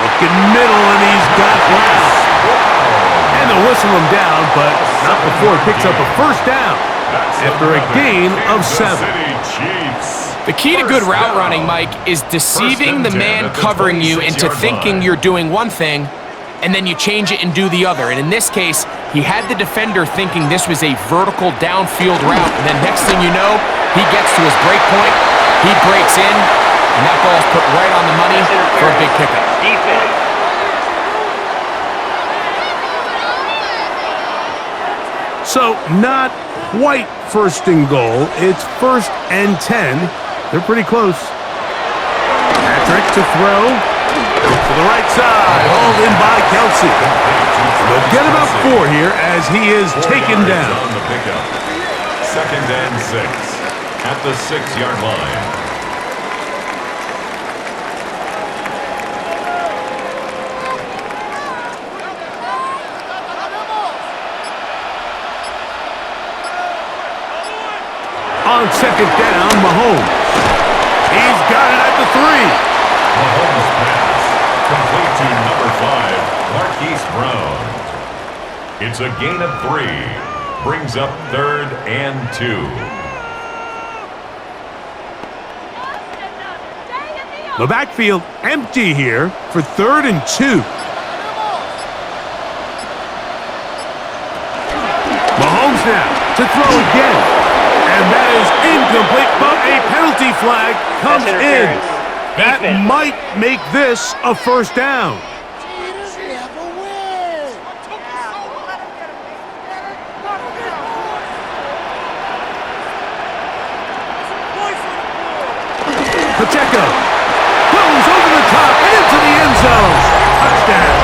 Looking middle, and he's got glass. And they'll whistle him down, but not before he picks up a first down after a gain of 7. The key to good route running, Mike, is deceiving the man covering you into thinking you're doing one thing, and then you change it and do the other. And in this case, he had the defender thinking this was a vertical downfield route, and then next thing you know, he gets to his break point, he breaks in, and that ball is put right on the money for a big pickup. Defense. So not quite 1st and goal. It's 1st and 10. They're pretty close. Patrick to throw. To the right side. Hauled in by Kelsey. They'll get about 4 here as he is taken down. On the pickup. 2nd and 6 at the 6-yard line. On 2nd down, Mahomes. He's got it at the 3. Mahomes pass. Complete to number 5, Marquise Brown. It's a gain of 3. Brings up 3rd and 2. The backfield empty here for 3rd and 2. Mahomes now to throw again. And that is incomplete, but a penalty flag comes in. That might make this a first down. Pacheco goes over the top and into the end zone. Touchdown.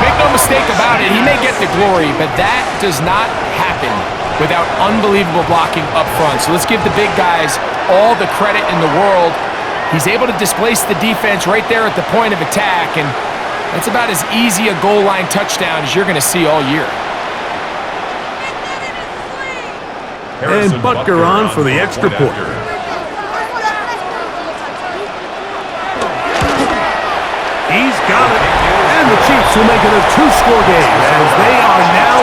Make no mistake about it, he may get the glory, but that does not happen without unbelievable blocking up front. So let's give the big guys all the credit in the world. He's able to displace the defense right there at the point of attack, and that's about as easy a goal line touchdown as you're going to see all year. And Butker on for the extra point. He's got it. And the Chiefs will make it a 2-score game as they are now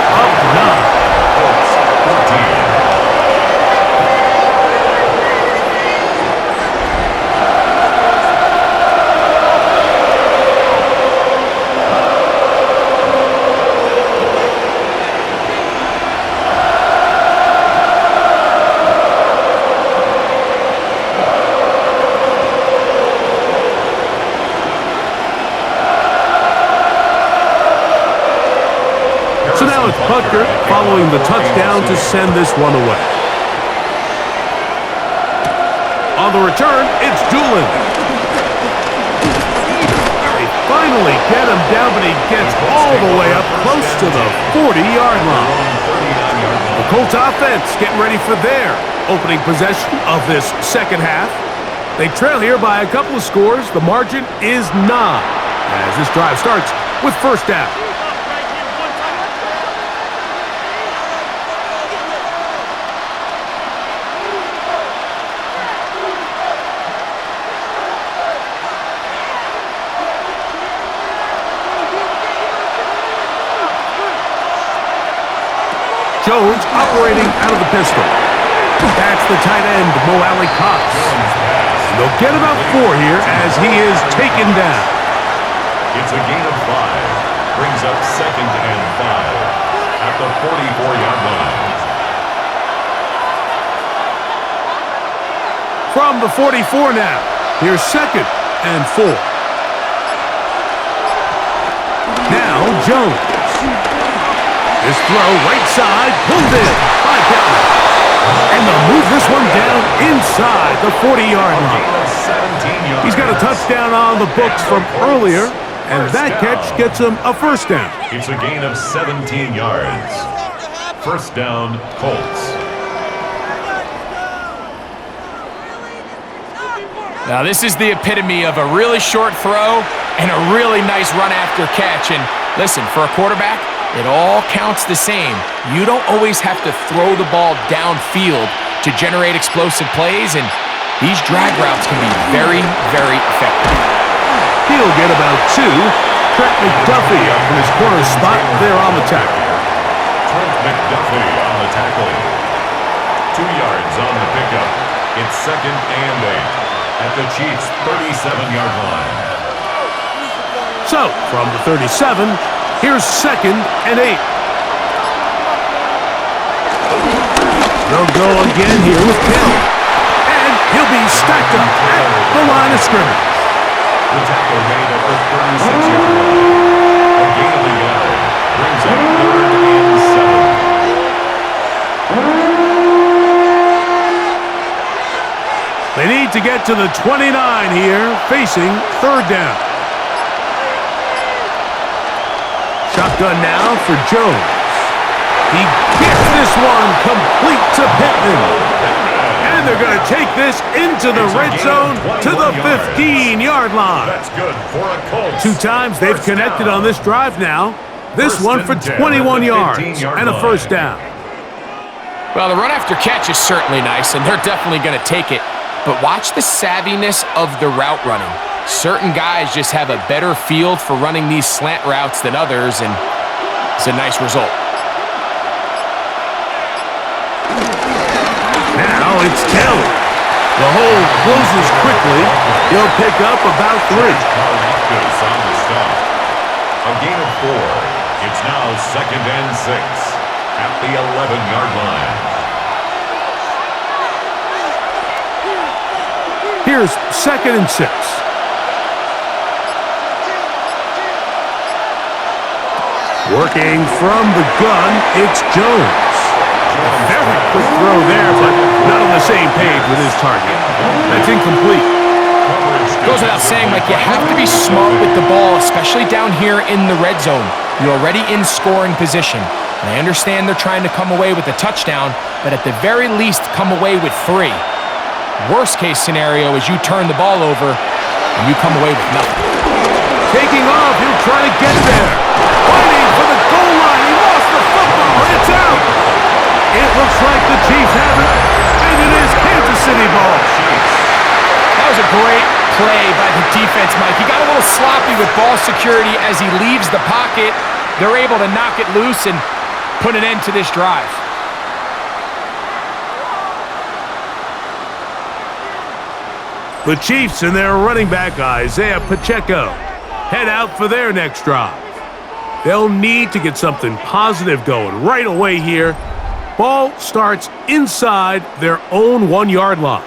Butker following the touchdown to send this one away. On the return, it's Doolin. They finally get him down, but he gets all the way up close to the 40-yard line. The Colts offense getting ready for their opening possession of this second half. They trail here by a couple of scores. The margin is 9 as this drive starts with first down. Jones operating out of the pistol. That's the tight end, Mo Alley Cox. They'll get about 4 here as he is taken down. It's a gain of 5. Brings up 2nd and 5 at the 44-yard line. From the 44 now, here's 2nd and 4. Now Jones. This throw right side, pulled in by Pittman. And they'll move this one down inside the 40-yard line. He's got a touchdown on the books from earlier, and that catch gets him a first down. It's a gain of 17 yards. First down, Colts. Now this is the epitome of a really short throw and a really nice run after catch. And listen, for a quarterback, it all counts the same. You don't always have to throw the ball downfield to generate explosive plays, and these drag routes can be very, very effective. He'll get about 2. Trent McDuffie up in his corner spot there on the tackle. Trent McDuffie on the tackle. 2 yards on the pickup. It's 2nd and 8 at the Chiefs' 37-yard line. So, from the 37, here's 2nd and 8. They'll go again here with Kelly. And he'll be stacked up at the line of scrimmage. The tackle made at the 36-yard line. A gain of a yard. Brings up 3rd and 7. They need to get to the 29 here, facing 3rd down. Shotgun now for Jones. He gets this one complete to Pittman. And they're going to take this into the red zone to the 15-yard line. That's good for a Colts. 2 times they've connected on this drive now. This one for 21 yards and a first down. Well, the run after catch is certainly nice, and they're definitely going to take it. But watch the savviness of the route running. Certain guys just have a better feel for running these slant routes than others, and it's a nice result. Now it's Kelly. The hole closes quickly. He'll pick up about 3. Karlaftis on the stop. A gain of 4. It's now 2nd and 6 at the 11-yard line. Here's 2nd and 6. Working from the gun, it's Jones. A very quick throw there, but not on the same page with his target. That's incomplete. Goes without saying, Mike, you have to be smart with the ball, especially down here in the red zone. You're already in scoring position. And I understand they're trying to come away with a touchdown, but at the very least, come away with 3. Worst case scenario is you turn the ball over and you come away with nothing. Taking off, he'll try to get there. Fighting for the goal line. He lost the football. It's out. It looks like the Chiefs have it, and it is Kansas City ball. That was a great play by the defense, Mike. He got a little sloppy with ball security as he leaves the pocket. They're able to knock it loose and put an end to this drive. The Chiefs and their running back, Isaiah Pacheco, head out for their next drive. They'll need to get something positive going right away here. Ball starts inside their own 1-yard line.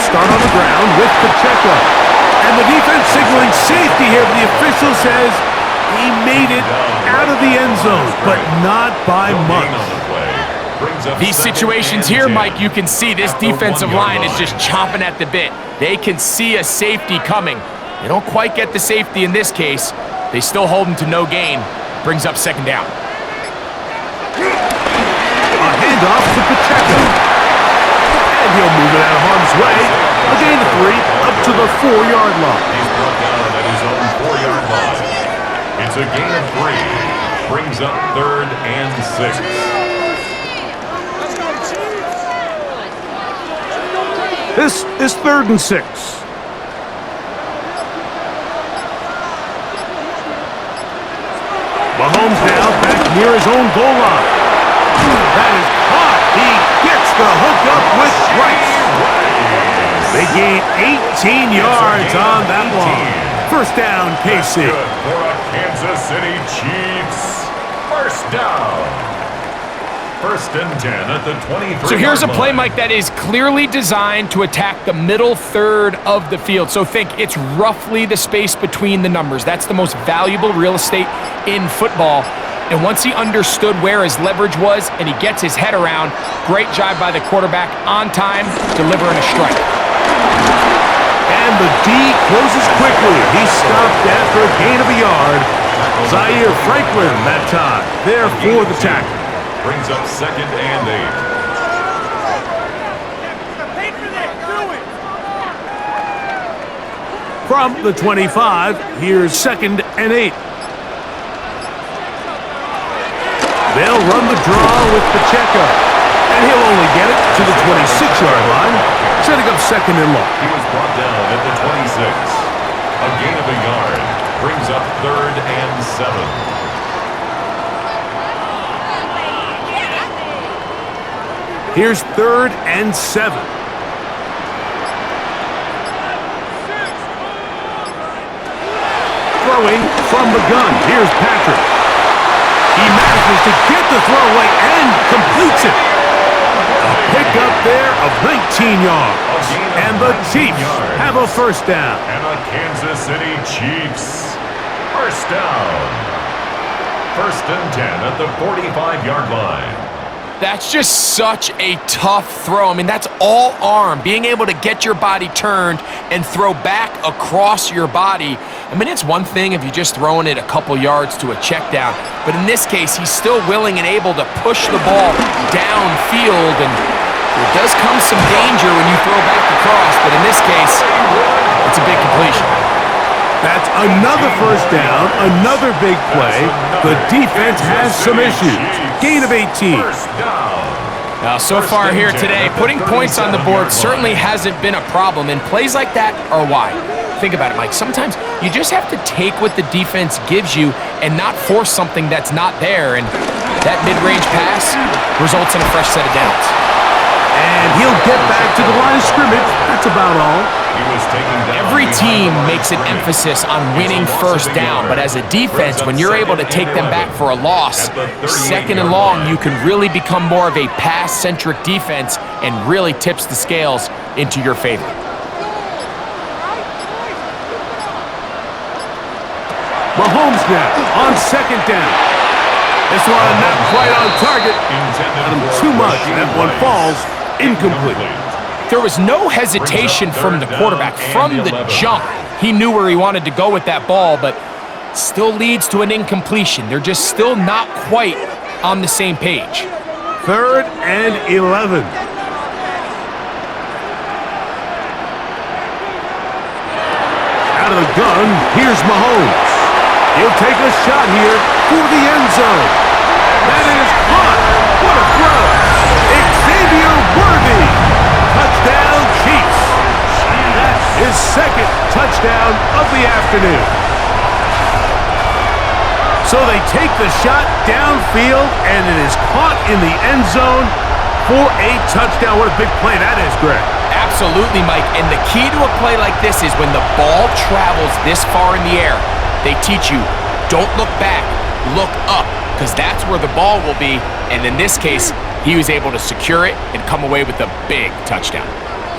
start on the ground with Pacheco. And the defense signaling safety here, but the official says he made it out of the end zone, but not by much. These situations here, Mike, you can see this defensive line is just chomping at the bit. They can see a safety coming. They don't quite get the safety in this case. They still hold him to no gain. Brings up second down. A handoff to Pacheco. And he'll move it out of harm's way. A gain of 3 up to the 4-yard line. He's brought down at his own 4-yard line. It's a gain of 3. Brings up 3rd and 6. This is 3rd and 6. Mahomes now back near his own goal line. That is caught. He gets the hook up with Rice. They gain 18 yards on that one. First down, KC. Good for a Kansas City Chiefs. First down. 1st and 10 at the 23. So here's a play, Mike, that is clearly designed to attack the middle third of the field. So think it's roughly the space between the numbers. That's the most valuable real estate in football. And once he understood where his leverage was and he gets his head around, great job by the quarterback on time, delivering a strike. And the D closes quickly. He stopped after a gain of a yard. Zaire Franklin that time there for the tackle. Brings up 2nd and 8. From the 25, here's 2nd and 8. They'll run the draw with Pacheco. And he'll only get it to the 26-yard line, setting up 2nd and long. He was brought down at the 26. A gain of a yard. Brings up 3rd and 7. Here's 3rd and 7. Throwing from the gun. Here's Patrick. He manages to get the throw away and completes it. A pickup there of 19 yards. And the Chiefs have a first down. And a Kansas City Chiefs first down. 1st and 10 at the 45-yard line. That's just such a tough throw. I mean, that's all arm. Being able to get your body turned and throw back across your body. I mean, it's one thing if you're just throwing it a couple yards to a check down, but in this case, he's still willing and able to push the ball downfield, and there does come some danger when you throw back across, but in this case, it's a big completion. That's another first down, another big play. The defense has some issues. Gain of 18. Now, so far here today, putting points on the board certainly hasn't been a problem, and plays like that are why. Think about it, Mike. Sometimes you just have to take what the defense gives you and not force something that's not there, and that mid-range pass results in a fresh set of downs. And he'll get back to the line of scrimmage. That's about all. Every team makes an emphasis on winning first down, but as a defense, when you're able to take them back for a loss, 2nd and long, you can really become more of a pass-centric defense and really tips the scales into your favor. Mahomes now on 2nd down. This one not quite on target. Got him too much. That one falls incomplete. There was no hesitation from the quarterback. From the jump, he knew where he wanted to go with that ball, but still leads to an incompletion. They're just still not quite on the same page. 3rd and 11. Out of the gun, here's Mahomes. He'll take a shot here for the end zone. That is caught. What a throw. Xavier Worthy. Touchdown, Chiefs. That's his 2nd touchdown of the afternoon. So they take the shot downfield, and it is caught in the end zone for a touchdown. What a big play that is, Greg. Absolutely, Mike. And the key to a play like this is when the ball travels this far in the air, they teach you, don't look back, look up, because that's where the ball will be. And in this case, he was able to secure it and come away with a big touchdown.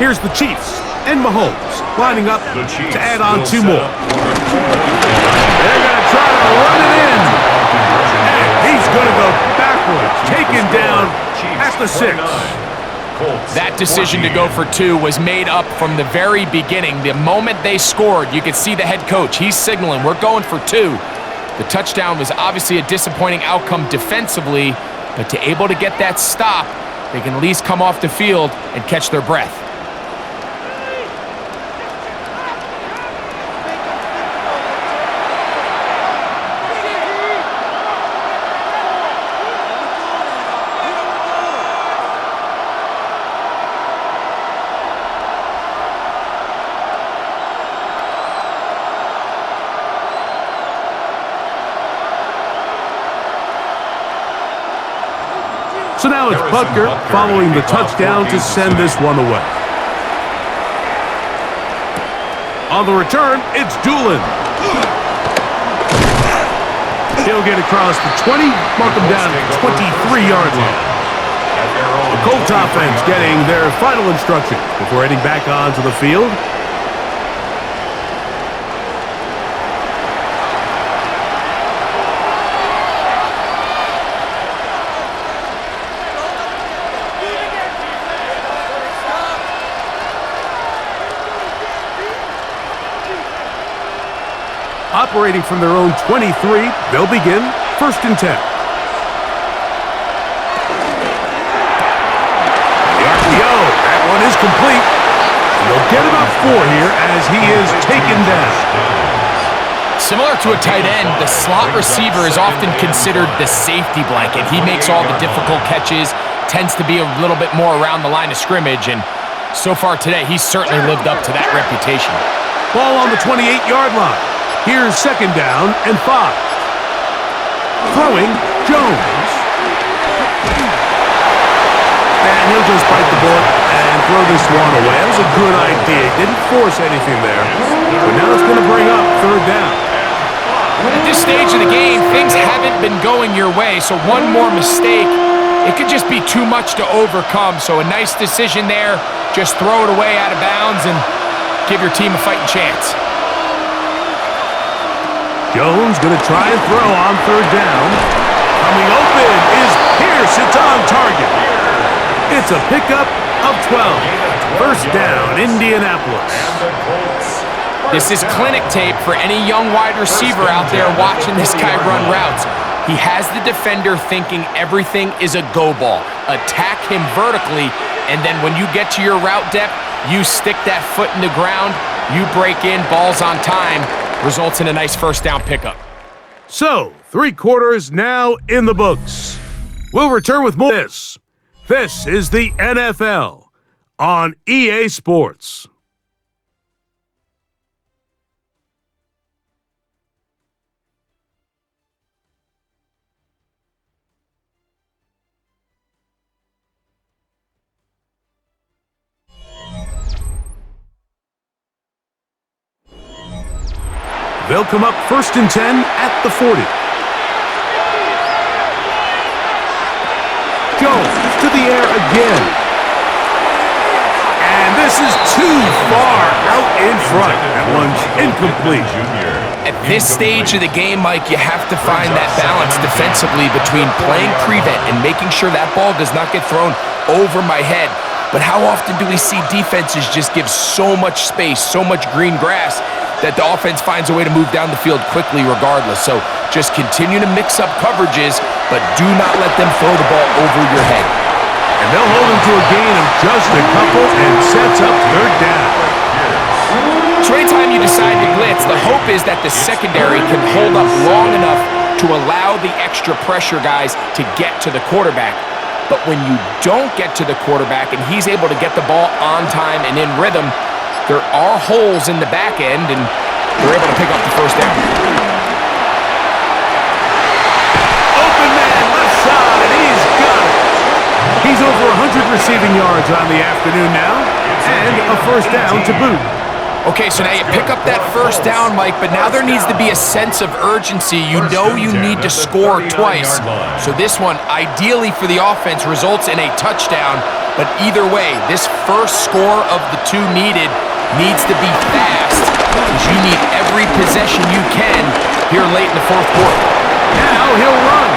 Here's the Chiefs And Mahomes lining up The Chiefs to add on will 2 set more. up for the quarterback. They're going to try to run it in. And he's going to go backwards, taken down at the 6. That decision to go for 2 was made up from the very beginning. The moment they scored, you could see the head coach. He's signaling, we're going for 2. The touchdown was obviously a disappointing outcome defensively, but to able to get that stop, they can at least come off the field and catch their breath. So now it's Butker following the touchdown to send this one away. On the return, it's Doolin. He'll get across the 20, mark him down at the 23-yard line. The Colts offense getting their final instructions before heading back onto the field. Operating from their own 23, they'll begin 1st and 10. The RPO, that one is complete. They'll get about 4 here as he is taken down. Similar to a tight end, the slot receiver is often considered the safety blanket. He makes all the difficult catches, tends to be a little bit more around the line of scrimmage, and so far today, he's certainly lived up to that reputation. Ball on the 28-yard line. Here's 2nd down and 5. Throwing, Jones. And he'll just bite the bullet and throw this one away. That was a good idea. Didn't force anything there. But now it's going to bring up 3rd down. At this stage of the game, things haven't been going your way, so one more mistake, it could just be too much to overcome. So a nice decision there. Just throw it away out of bounds and give your team a fighting chance. Jones going to try and throw on 3rd down. Coming open is Pierce. It's on target. It's a pickup of 12. 1st down, Indianapolis. This is clinic tape for any young wide receiver out there watching this guy run routes. He has the defender thinking everything is a go ball. Attack him vertically, and then when you get to your route depth, you stick that foot in the ground, you break in, ball's on time, results in a nice 1st down pickup. So, 3 quarters now in the books. We'll return with more. This is the NFL on EA Sports. They'll come up 1st and 10 at the 40. Jones to the air again. And this is too far out in front. That one's incomplete. At this stage of the game, Mike, you have to find that balance defensively between playing prevent and making sure that ball does not get thrown over my head. But how often do we see defenses just give so much space, so much green grass, that the offense finds a way to move down the field quickly regardless? So just continue to mix up coverages, but do not let them throw the ball over your head. And they'll hold him to a gain of just a couple and sets up 3rd down. So anytime you decide to blitz, the hope is that the secondary can hold up long enough to allow the extra pressure guys to get to the quarterback. But when you don't get to the quarterback and he's able to get the ball on time and in rhythm, there are holes in the back end, and they're able to pick up the 1st down. Open man, left side, he's got it. He's over 100 receiving yards on the afternoon now, and a 1st down to boot. Okay, so now you pick up that 1st down, Mike, but now there needs to be a sense of urgency. You know you need to score twice. So this one, ideally for the offense, results in a touchdown. But either way, this first score of the 2 needed needs to be fast because you need every possession you can here late in the fourth quarter. Now he'll run.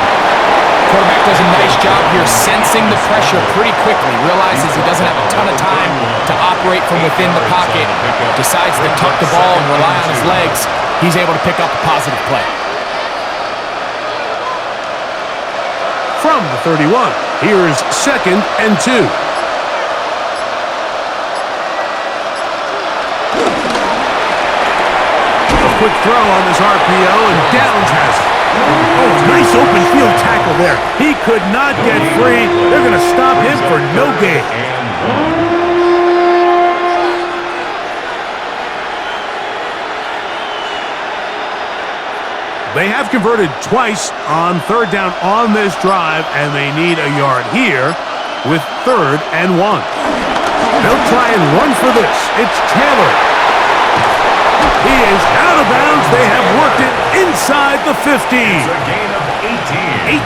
Quarterback does a nice job here sensing the pressure pretty quickly, realizes he doesn't have a ton of time to operate from within the pocket, decides to tuck the ball and rely on his legs. He's able to pick up a positive play. From the 31, here's 2nd and 2. A quick throw on this RPO, and Downs has it. Oh, nice open field tackle there. He could not get free. They're going to stop him for no gain. They have converted twice on 3rd down on this drive, and they need a yard here with 3rd and 1. They'll try and run for this. It's Taylor. He is out of bounds. They have worked it inside the 15. It's a gain of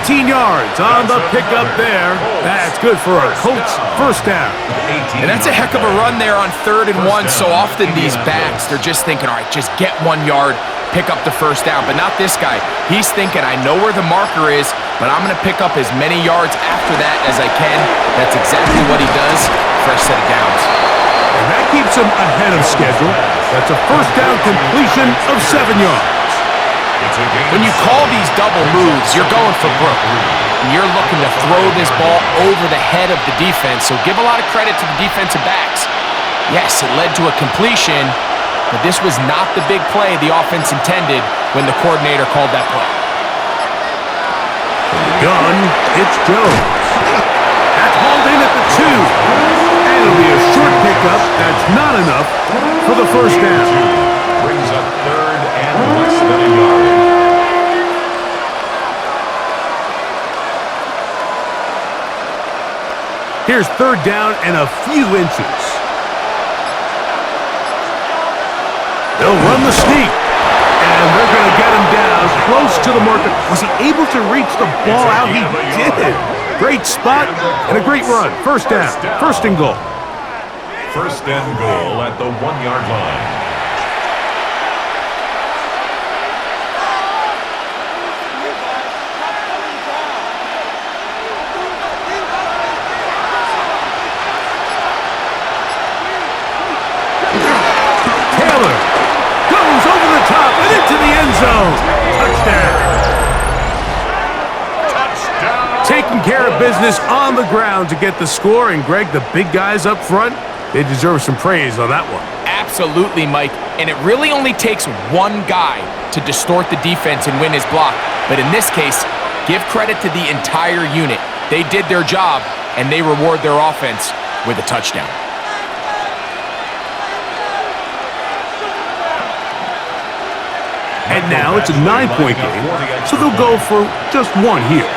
18 yards on the pickup there. That's good for a Colts first down. And that's a heck of a run there on 3rd and 1. So often these backs, they're just thinking, all right, just get 1 yard, pick up the first down. But not this guy. He's thinking, I know where the marker is, but I'm going to pick up as many yards after that as I can. That's exactly what he does. Fresh set of downs. And that keeps him ahead of schedule. That's a first down completion of 7 yards. When you call these double moves, you're going for broke. And you're looking to throw this ball over the head of the defense. So give a lot of credit to the defensive backs. Yes, it led to a completion, but this was not the big play the offense intended when the coordinator called that play. Gun, it's Jones. That's hauled in at the 2. And it'll be a short pickup. That's not enough for the first down. Brings up 3rd and less than a yard. Here's 3rd down and a few inches. They'll run the sneak. And they're going to get him down close to the marker. Was he able to reach the ball out? He did. Great spot and a great run. First down. 1st and goal. 1st and goal at the 1-yard line. Taylor goes over the top and into the end zone. Touchdown. Taking care of business on the ground to get the score. And Greg, the big guys up front, they deserve some praise on that one. Absolutely, Mike. And it really only takes one guy to distort the defense and win his block. But in this case, give credit to the entire unit. They did their job, and they reward their offense with a touchdown. And now it's a 9-point game, so they'll go for just 1 here.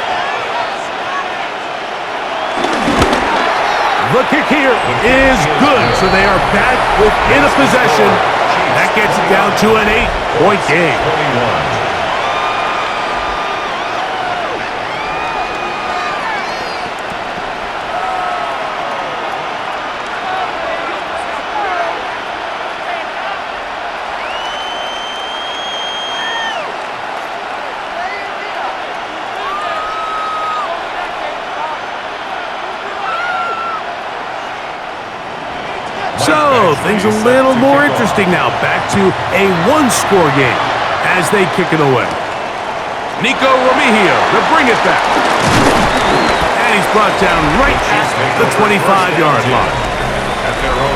The kick here is good, so they are back within a possession. That gets it down to an 8-point game. So, things a little more interesting now. Back to a 1-score game as they kick it away. Nico Remigio to bring it back. And he's brought down right at the 25-yard line.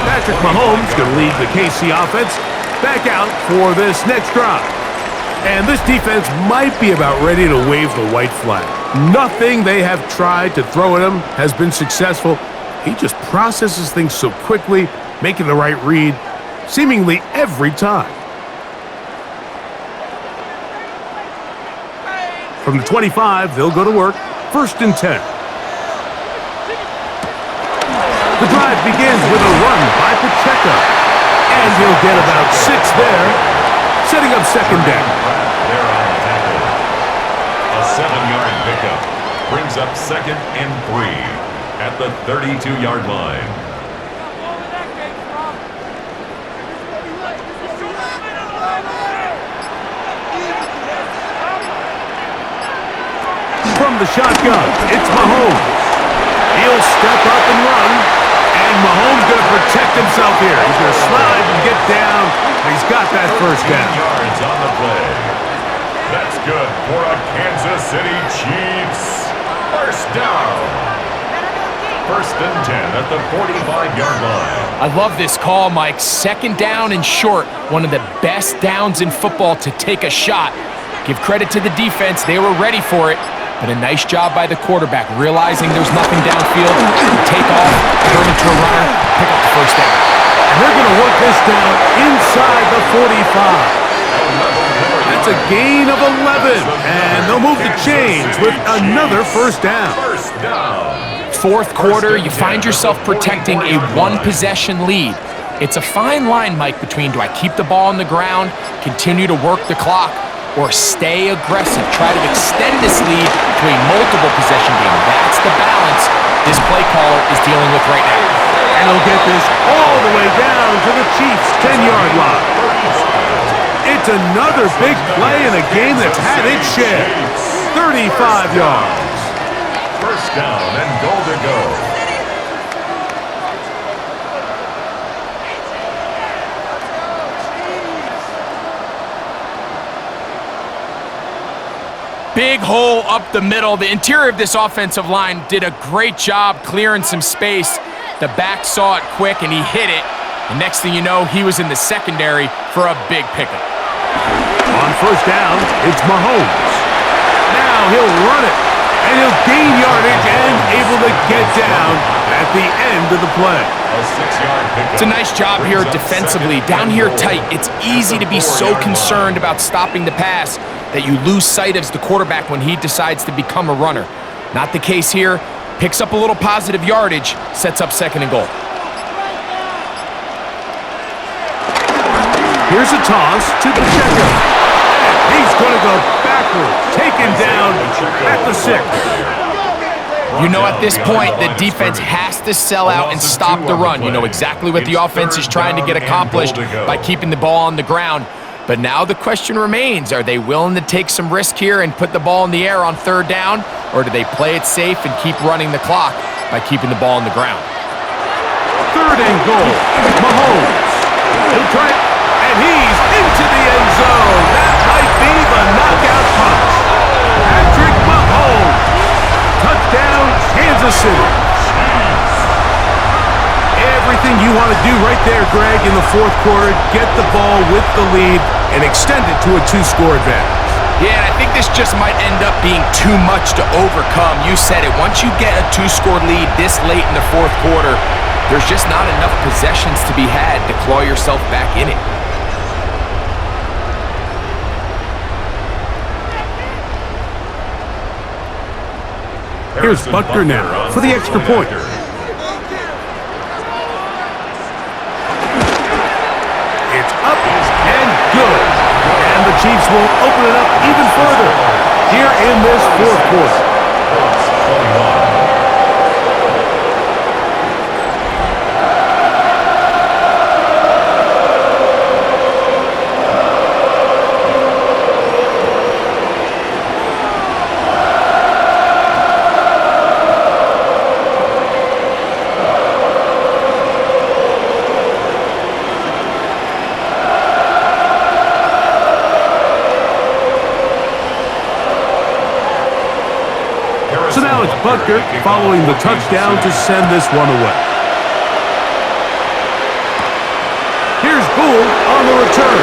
Patrick Mahomes going to lead the KC offense back out for this next drive. And this defense might be about ready to wave the white flag. Nothing they have tried to throw at him has been successful. He just processes things so quickly, making the right read seemingly every time. From the 25, they'll go to work. 1st and 10. The drive begins with a run by Pacheco. And he'll get about 6 there, setting up 2nd down. They're on the tackle. A 7-yard pickup brings up 2nd and 3 at the 32-yard line. From the shotgun, it's Mahomes. He'll step up and run. And Mahomes going to protect himself here. He's going to slide and get down. He's got that first down. Yards on the play. That's good for a Kansas City Chiefs. First down. First and 10 at the 45-yard line. I love this call, Mike. Second down and short. One of the best downs in football to take a shot. Give credit to the defense. They were ready for it. But a nice job by the quarterback, realizing there's nothing downfield. Take off, turn into a runner, pick up the first down. And they're going to work this down inside the 45. That's a gain of 11. And they'll move the chains with another first down. First down. Fourth quarter, you find yourself protecting a one-possession lead. It's a fine line, Mike, between do I keep the ball on the ground, continue to work the clock, or stay aggressive, try to extend this lead to a multiple possession game. That's the balance this play caller is dealing with right now. And he'll get this all the way down to the Chiefs' 10-yard line. It's another big play in a game that's had its share. 35 yards. First down and goal to go. Big hole up the middle. The interior of this offensive line did a great job clearing some space. The back saw it quick, and he hit it. And next thing you know, he was in the secondary for a big pickup. On first down, it's Mahomes. Now he'll run it, and he'll gain yardage and able to get down at the end of the play. A 6-yard pickup. It's a nice job here defensively. Down here tight, it's easy to be so concerned about stopping the pass that you lose sight of the quarterback when he decides to become a runner. Not the case here. Picks up a little positive yardage, sets up second and goal. Here's a toss to Pacheco. He's going to go backwards, taken down at the 6. You know, at this point, the defense has to sell out and stop the run. You know exactly what the offense is trying to get accomplished by keeping the ball on the ground. But now the question remains, are they willing to take some risk here and put the ball in the air on third down, or do they play it safe and keep running the clock by keeping the ball on the ground? Third and goal. Mahomes. He'll try it, and he's into the end zone. That might be the knockout punch. Patrick Mahomes. Touchdown, Kansas City. Everything you want to do right there, Greg, in the fourth quarter, get the ball with the lead and extend it to a 2-score advantage. Yeah, and I think this just might end up being too much to overcome. You said it. Once you get a 2-score lead this late in the fourth quarter, there's just not enough possessions to be had to claw yourself back in it. Here's Butker now for the extra point. It's up and good. And the Chiefs will open it up even further here in this fourth quarter. So now it's Butker following the touchdown to send this one away. Here's Gould on the return.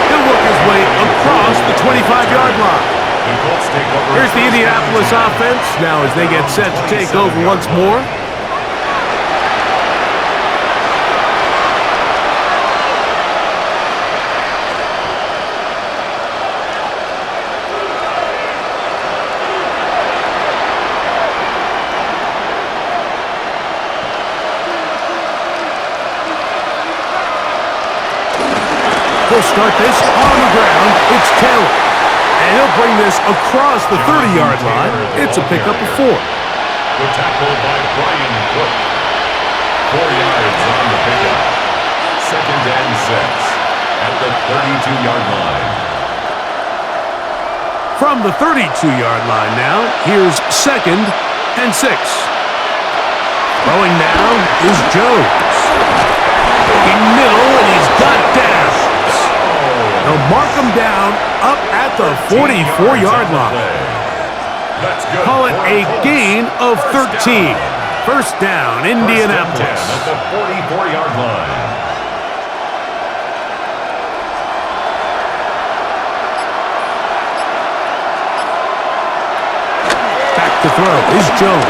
He'll work his way across the 25-yard line. Here's the Indianapolis offense now as they get set to take over once more. He'll start this on the ground. It's Taylor. And he'll bring this across the 30-yard line. It's a pickup of 4. The tackle by Brian Cook. 4 yards on the pickup. Second and 6 at the 32-yard line. From the 32-yard line now, here's 2nd and 6. Throwing now is Jones. In middle, and he's got downs. They'll mark him down up at the 44-yard line. Call it a gain of 13. First down, Indianapolis. At the 44-yard line. Back to throw is Jones.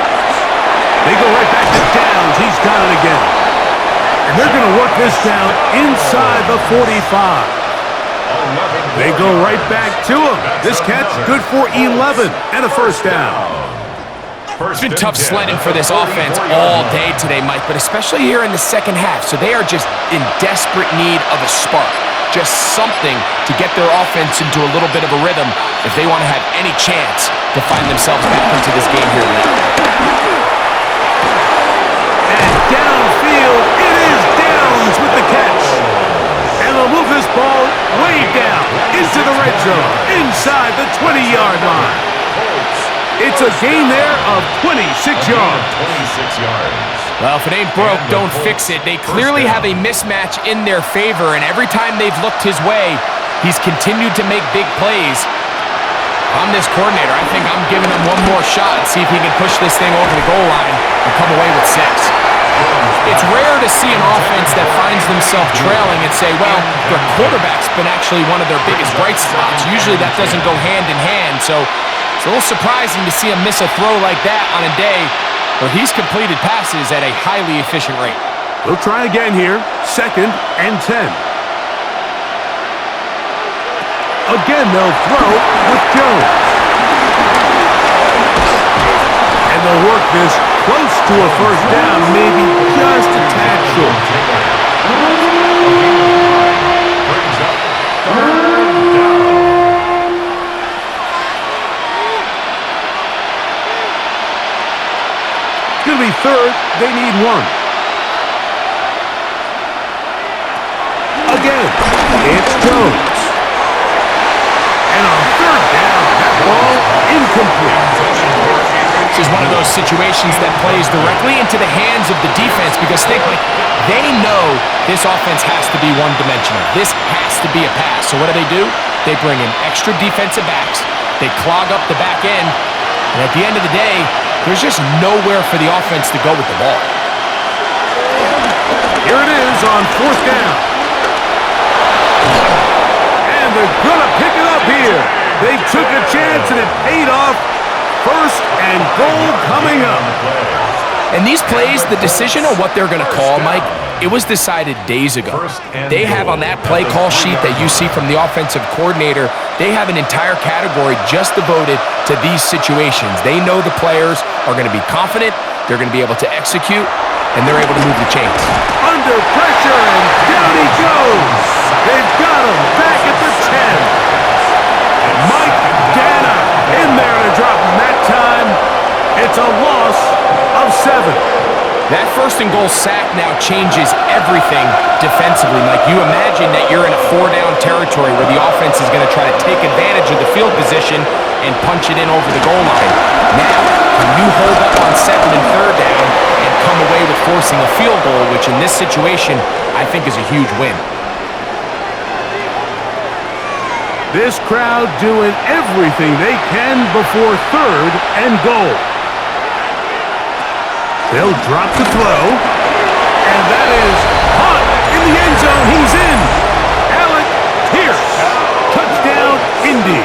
They go right back to Downs. He's got it again. And they're going to work this down inside the 45. They go right back to him. This catch good for 11 and a first down. It's been tough sledding for this offense all day today, Mike, but especially here in the second half. So they are just in desperate need of a spark, just something to get their offense into a little bit of a rhythm if they want to have any chance to find themselves back into this game here late. And downfield, it is Downs with the catch. And they'll move this ball way down into the red zone, inside the 20-yard line. It's a gain there of 26 yards. Well, if it ain't broke, don't fix it. They clearly have a mismatch in their favor, and every time they've looked his way, he's continued to make big plays. I'm this coordinator. I think I'm giving him one more shot and see if he can push this thing over the goal line and come away with 6. It's rare to see an offense that finds themselves trailing and say, well, their quarterback's been actually one of their biggest bright spots. Usually that doesn't go hand in hand, so it's a little surprising to see him miss a throw like that on a day where he's completed passes at a highly efficient rate. They'll try again here, 2nd and 10. Again, they'll throw with Jones. And they'll work this close to a first down, maybe just a tad short. Brings up 3rd down. It's going to be 3rd. They need 1. Again, it's Jones. And on 3rd down, that ball incomplete. This is one of those situations that plays directly into the hands of the defense because they know this offense has to be one-dimensional. This has to be a pass. So what do? They bring in extra defensive backs. They clog up the back end. And at the end of the day, there's just nowhere for the offense to go with the ball. Here it is on 4th down. And they're going to pick it up here. They took a chance and it paid off. 1st and goal coming up. And these plays, the decision on what they're going to call, Mike, it was decided days ago. They have on that play call sheet that you see from the offensive coordinator, they have an entire category just devoted to these situations. They know the players are going to be confident, they're going to be able to execute, and they're able to move the chains. Under pressure, and down he goes. They've got him back at the 10. And Mike Dana in there to drop him that time. It's a loss of 7. That 1st and goal sack now changes everything defensively. Like, you imagine that you're in a 4-down territory where the offense is going to try to take advantage of the field position and punch it in over the goal line. Now, can you hold up on 2nd and 3rd down and come away with forcing a field goal, which in this situation I think is a huge win. This crowd doing everything they can before 3rd and goal. They'll drop the throw, and that is caught in the end zone. He's in. Alec Pierce. Touchdown, Indy.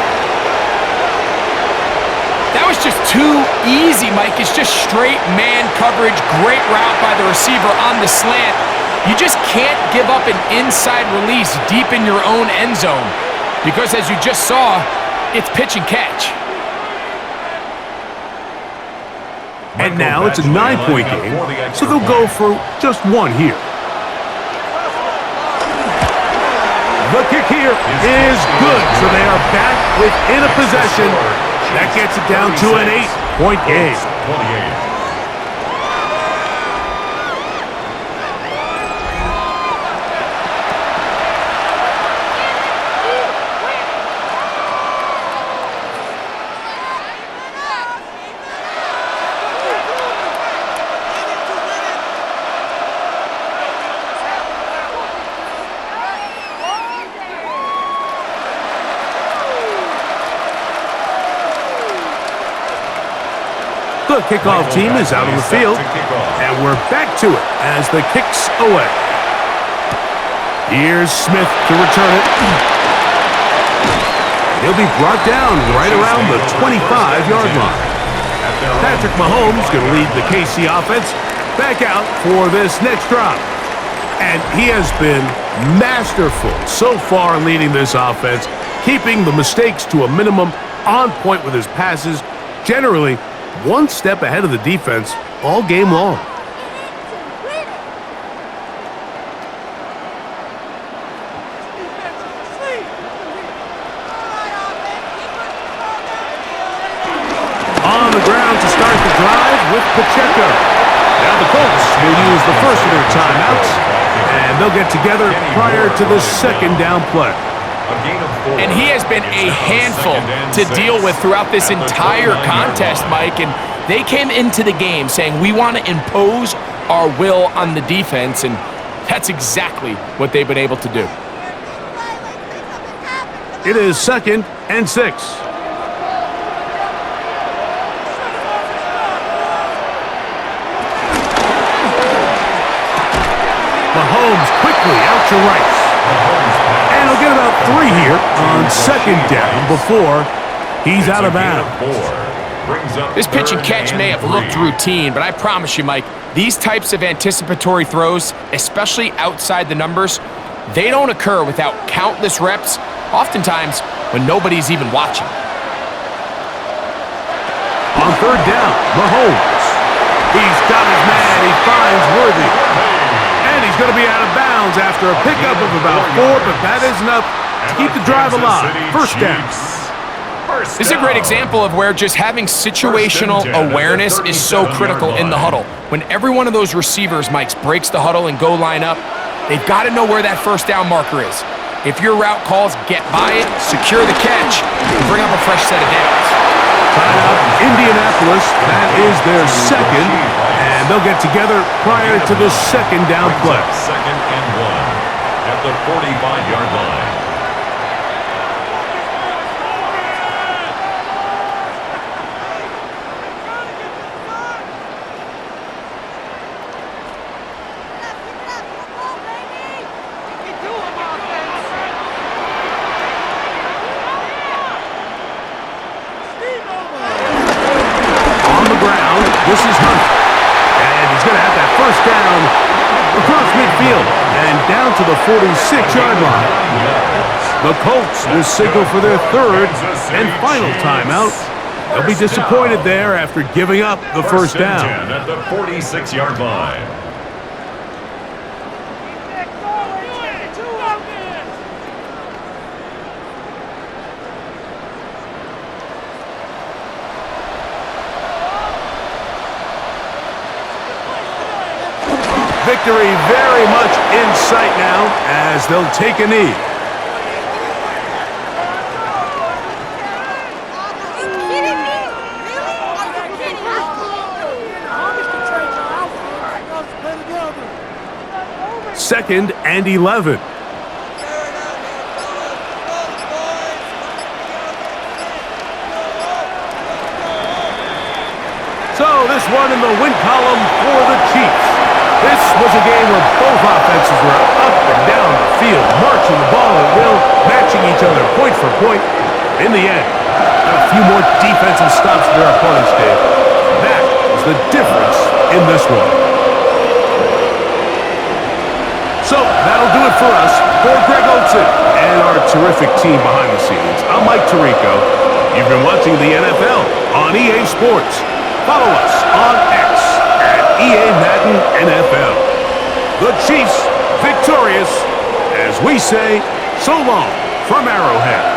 That was just too easy, Mike. It's just straight man coverage. Great route by the receiver on the slant. You just can't give up an inside release deep in your own end zone because, as you just saw, it's pitch and catch. And now it's a 9-point game, so they'll go for just 1 here. The kick here is good, so they are back within a possession. That gets it down to an 8-point game. 28. The kickoff team is out on the field, and we're back to it as the kick's away. Here's Smith to return it. He'll be brought down right around the 25-yard line. Patrick Mahomes going to lead the KC offense back out for this next drive. And he has been masterful so far in leading this offense, keeping the mistakes to a minimum, on point with his passes, generally one step ahead of the defense all game long. On the ground to start the drive with Pacheco. Now the Colts will use the first of their timeouts, and they'll get together prior to the second down play. And he has been a handful to deal with throughout this entire contest, Mike. And they came into the game saying, we want to impose our will on the defense, and that's exactly what they've been able to do. It is 2nd and 6. Mahomes quickly out to Rice. And he'll get about 3 here on 2nd down before he's out of bounds. This pitch and catch may have looked routine, but I promise you, Mike, these types of anticipatory throws, especially outside the numbers, they don't occur without countless reps, oftentimes when nobody's even watching. On 3rd down, Mahomes. He's got his man. He finds Worthy. And he's going to be out of bounds after a pickup of about 4, but that is enough to keep the drive alive. First down. This is a great example of where just having situational awareness is so critical in the huddle. When every one of those receivers, Mike, breaks the huddle and go line up, they've got to know where that first down marker is. If your route calls, get by it, secure the catch, and bring up a fresh set of downs. Timeout, Indianapolis. That is their second, and they'll get together prior to the second down play. 2nd and 1 at the 45-yard line. This is Hunt, and he's going to have that first down across midfield and down to the 46-yard line. The Colts will signal for their 3rd and final timeout. They'll be disappointed there after giving up the first down. At the 46-yard line. Victory very much in sight now as they'll take a knee. Second and 11. So this one in the win column for the Chiefs. This was a game where both offenses were up and down the field, marching the ball at will, matching each other point for point. In the end, a few more defensive stops for their opponents, Dave. That is the difference in this one. So that'll do it for us. For Greg Olson and our terrific team behind the scenes, I'm Mike Tirico. You've been watching the NFL on EA Sports. Follow us on X at EA Madden NFL. The Chiefs victorious as we say so long from Arrowhead.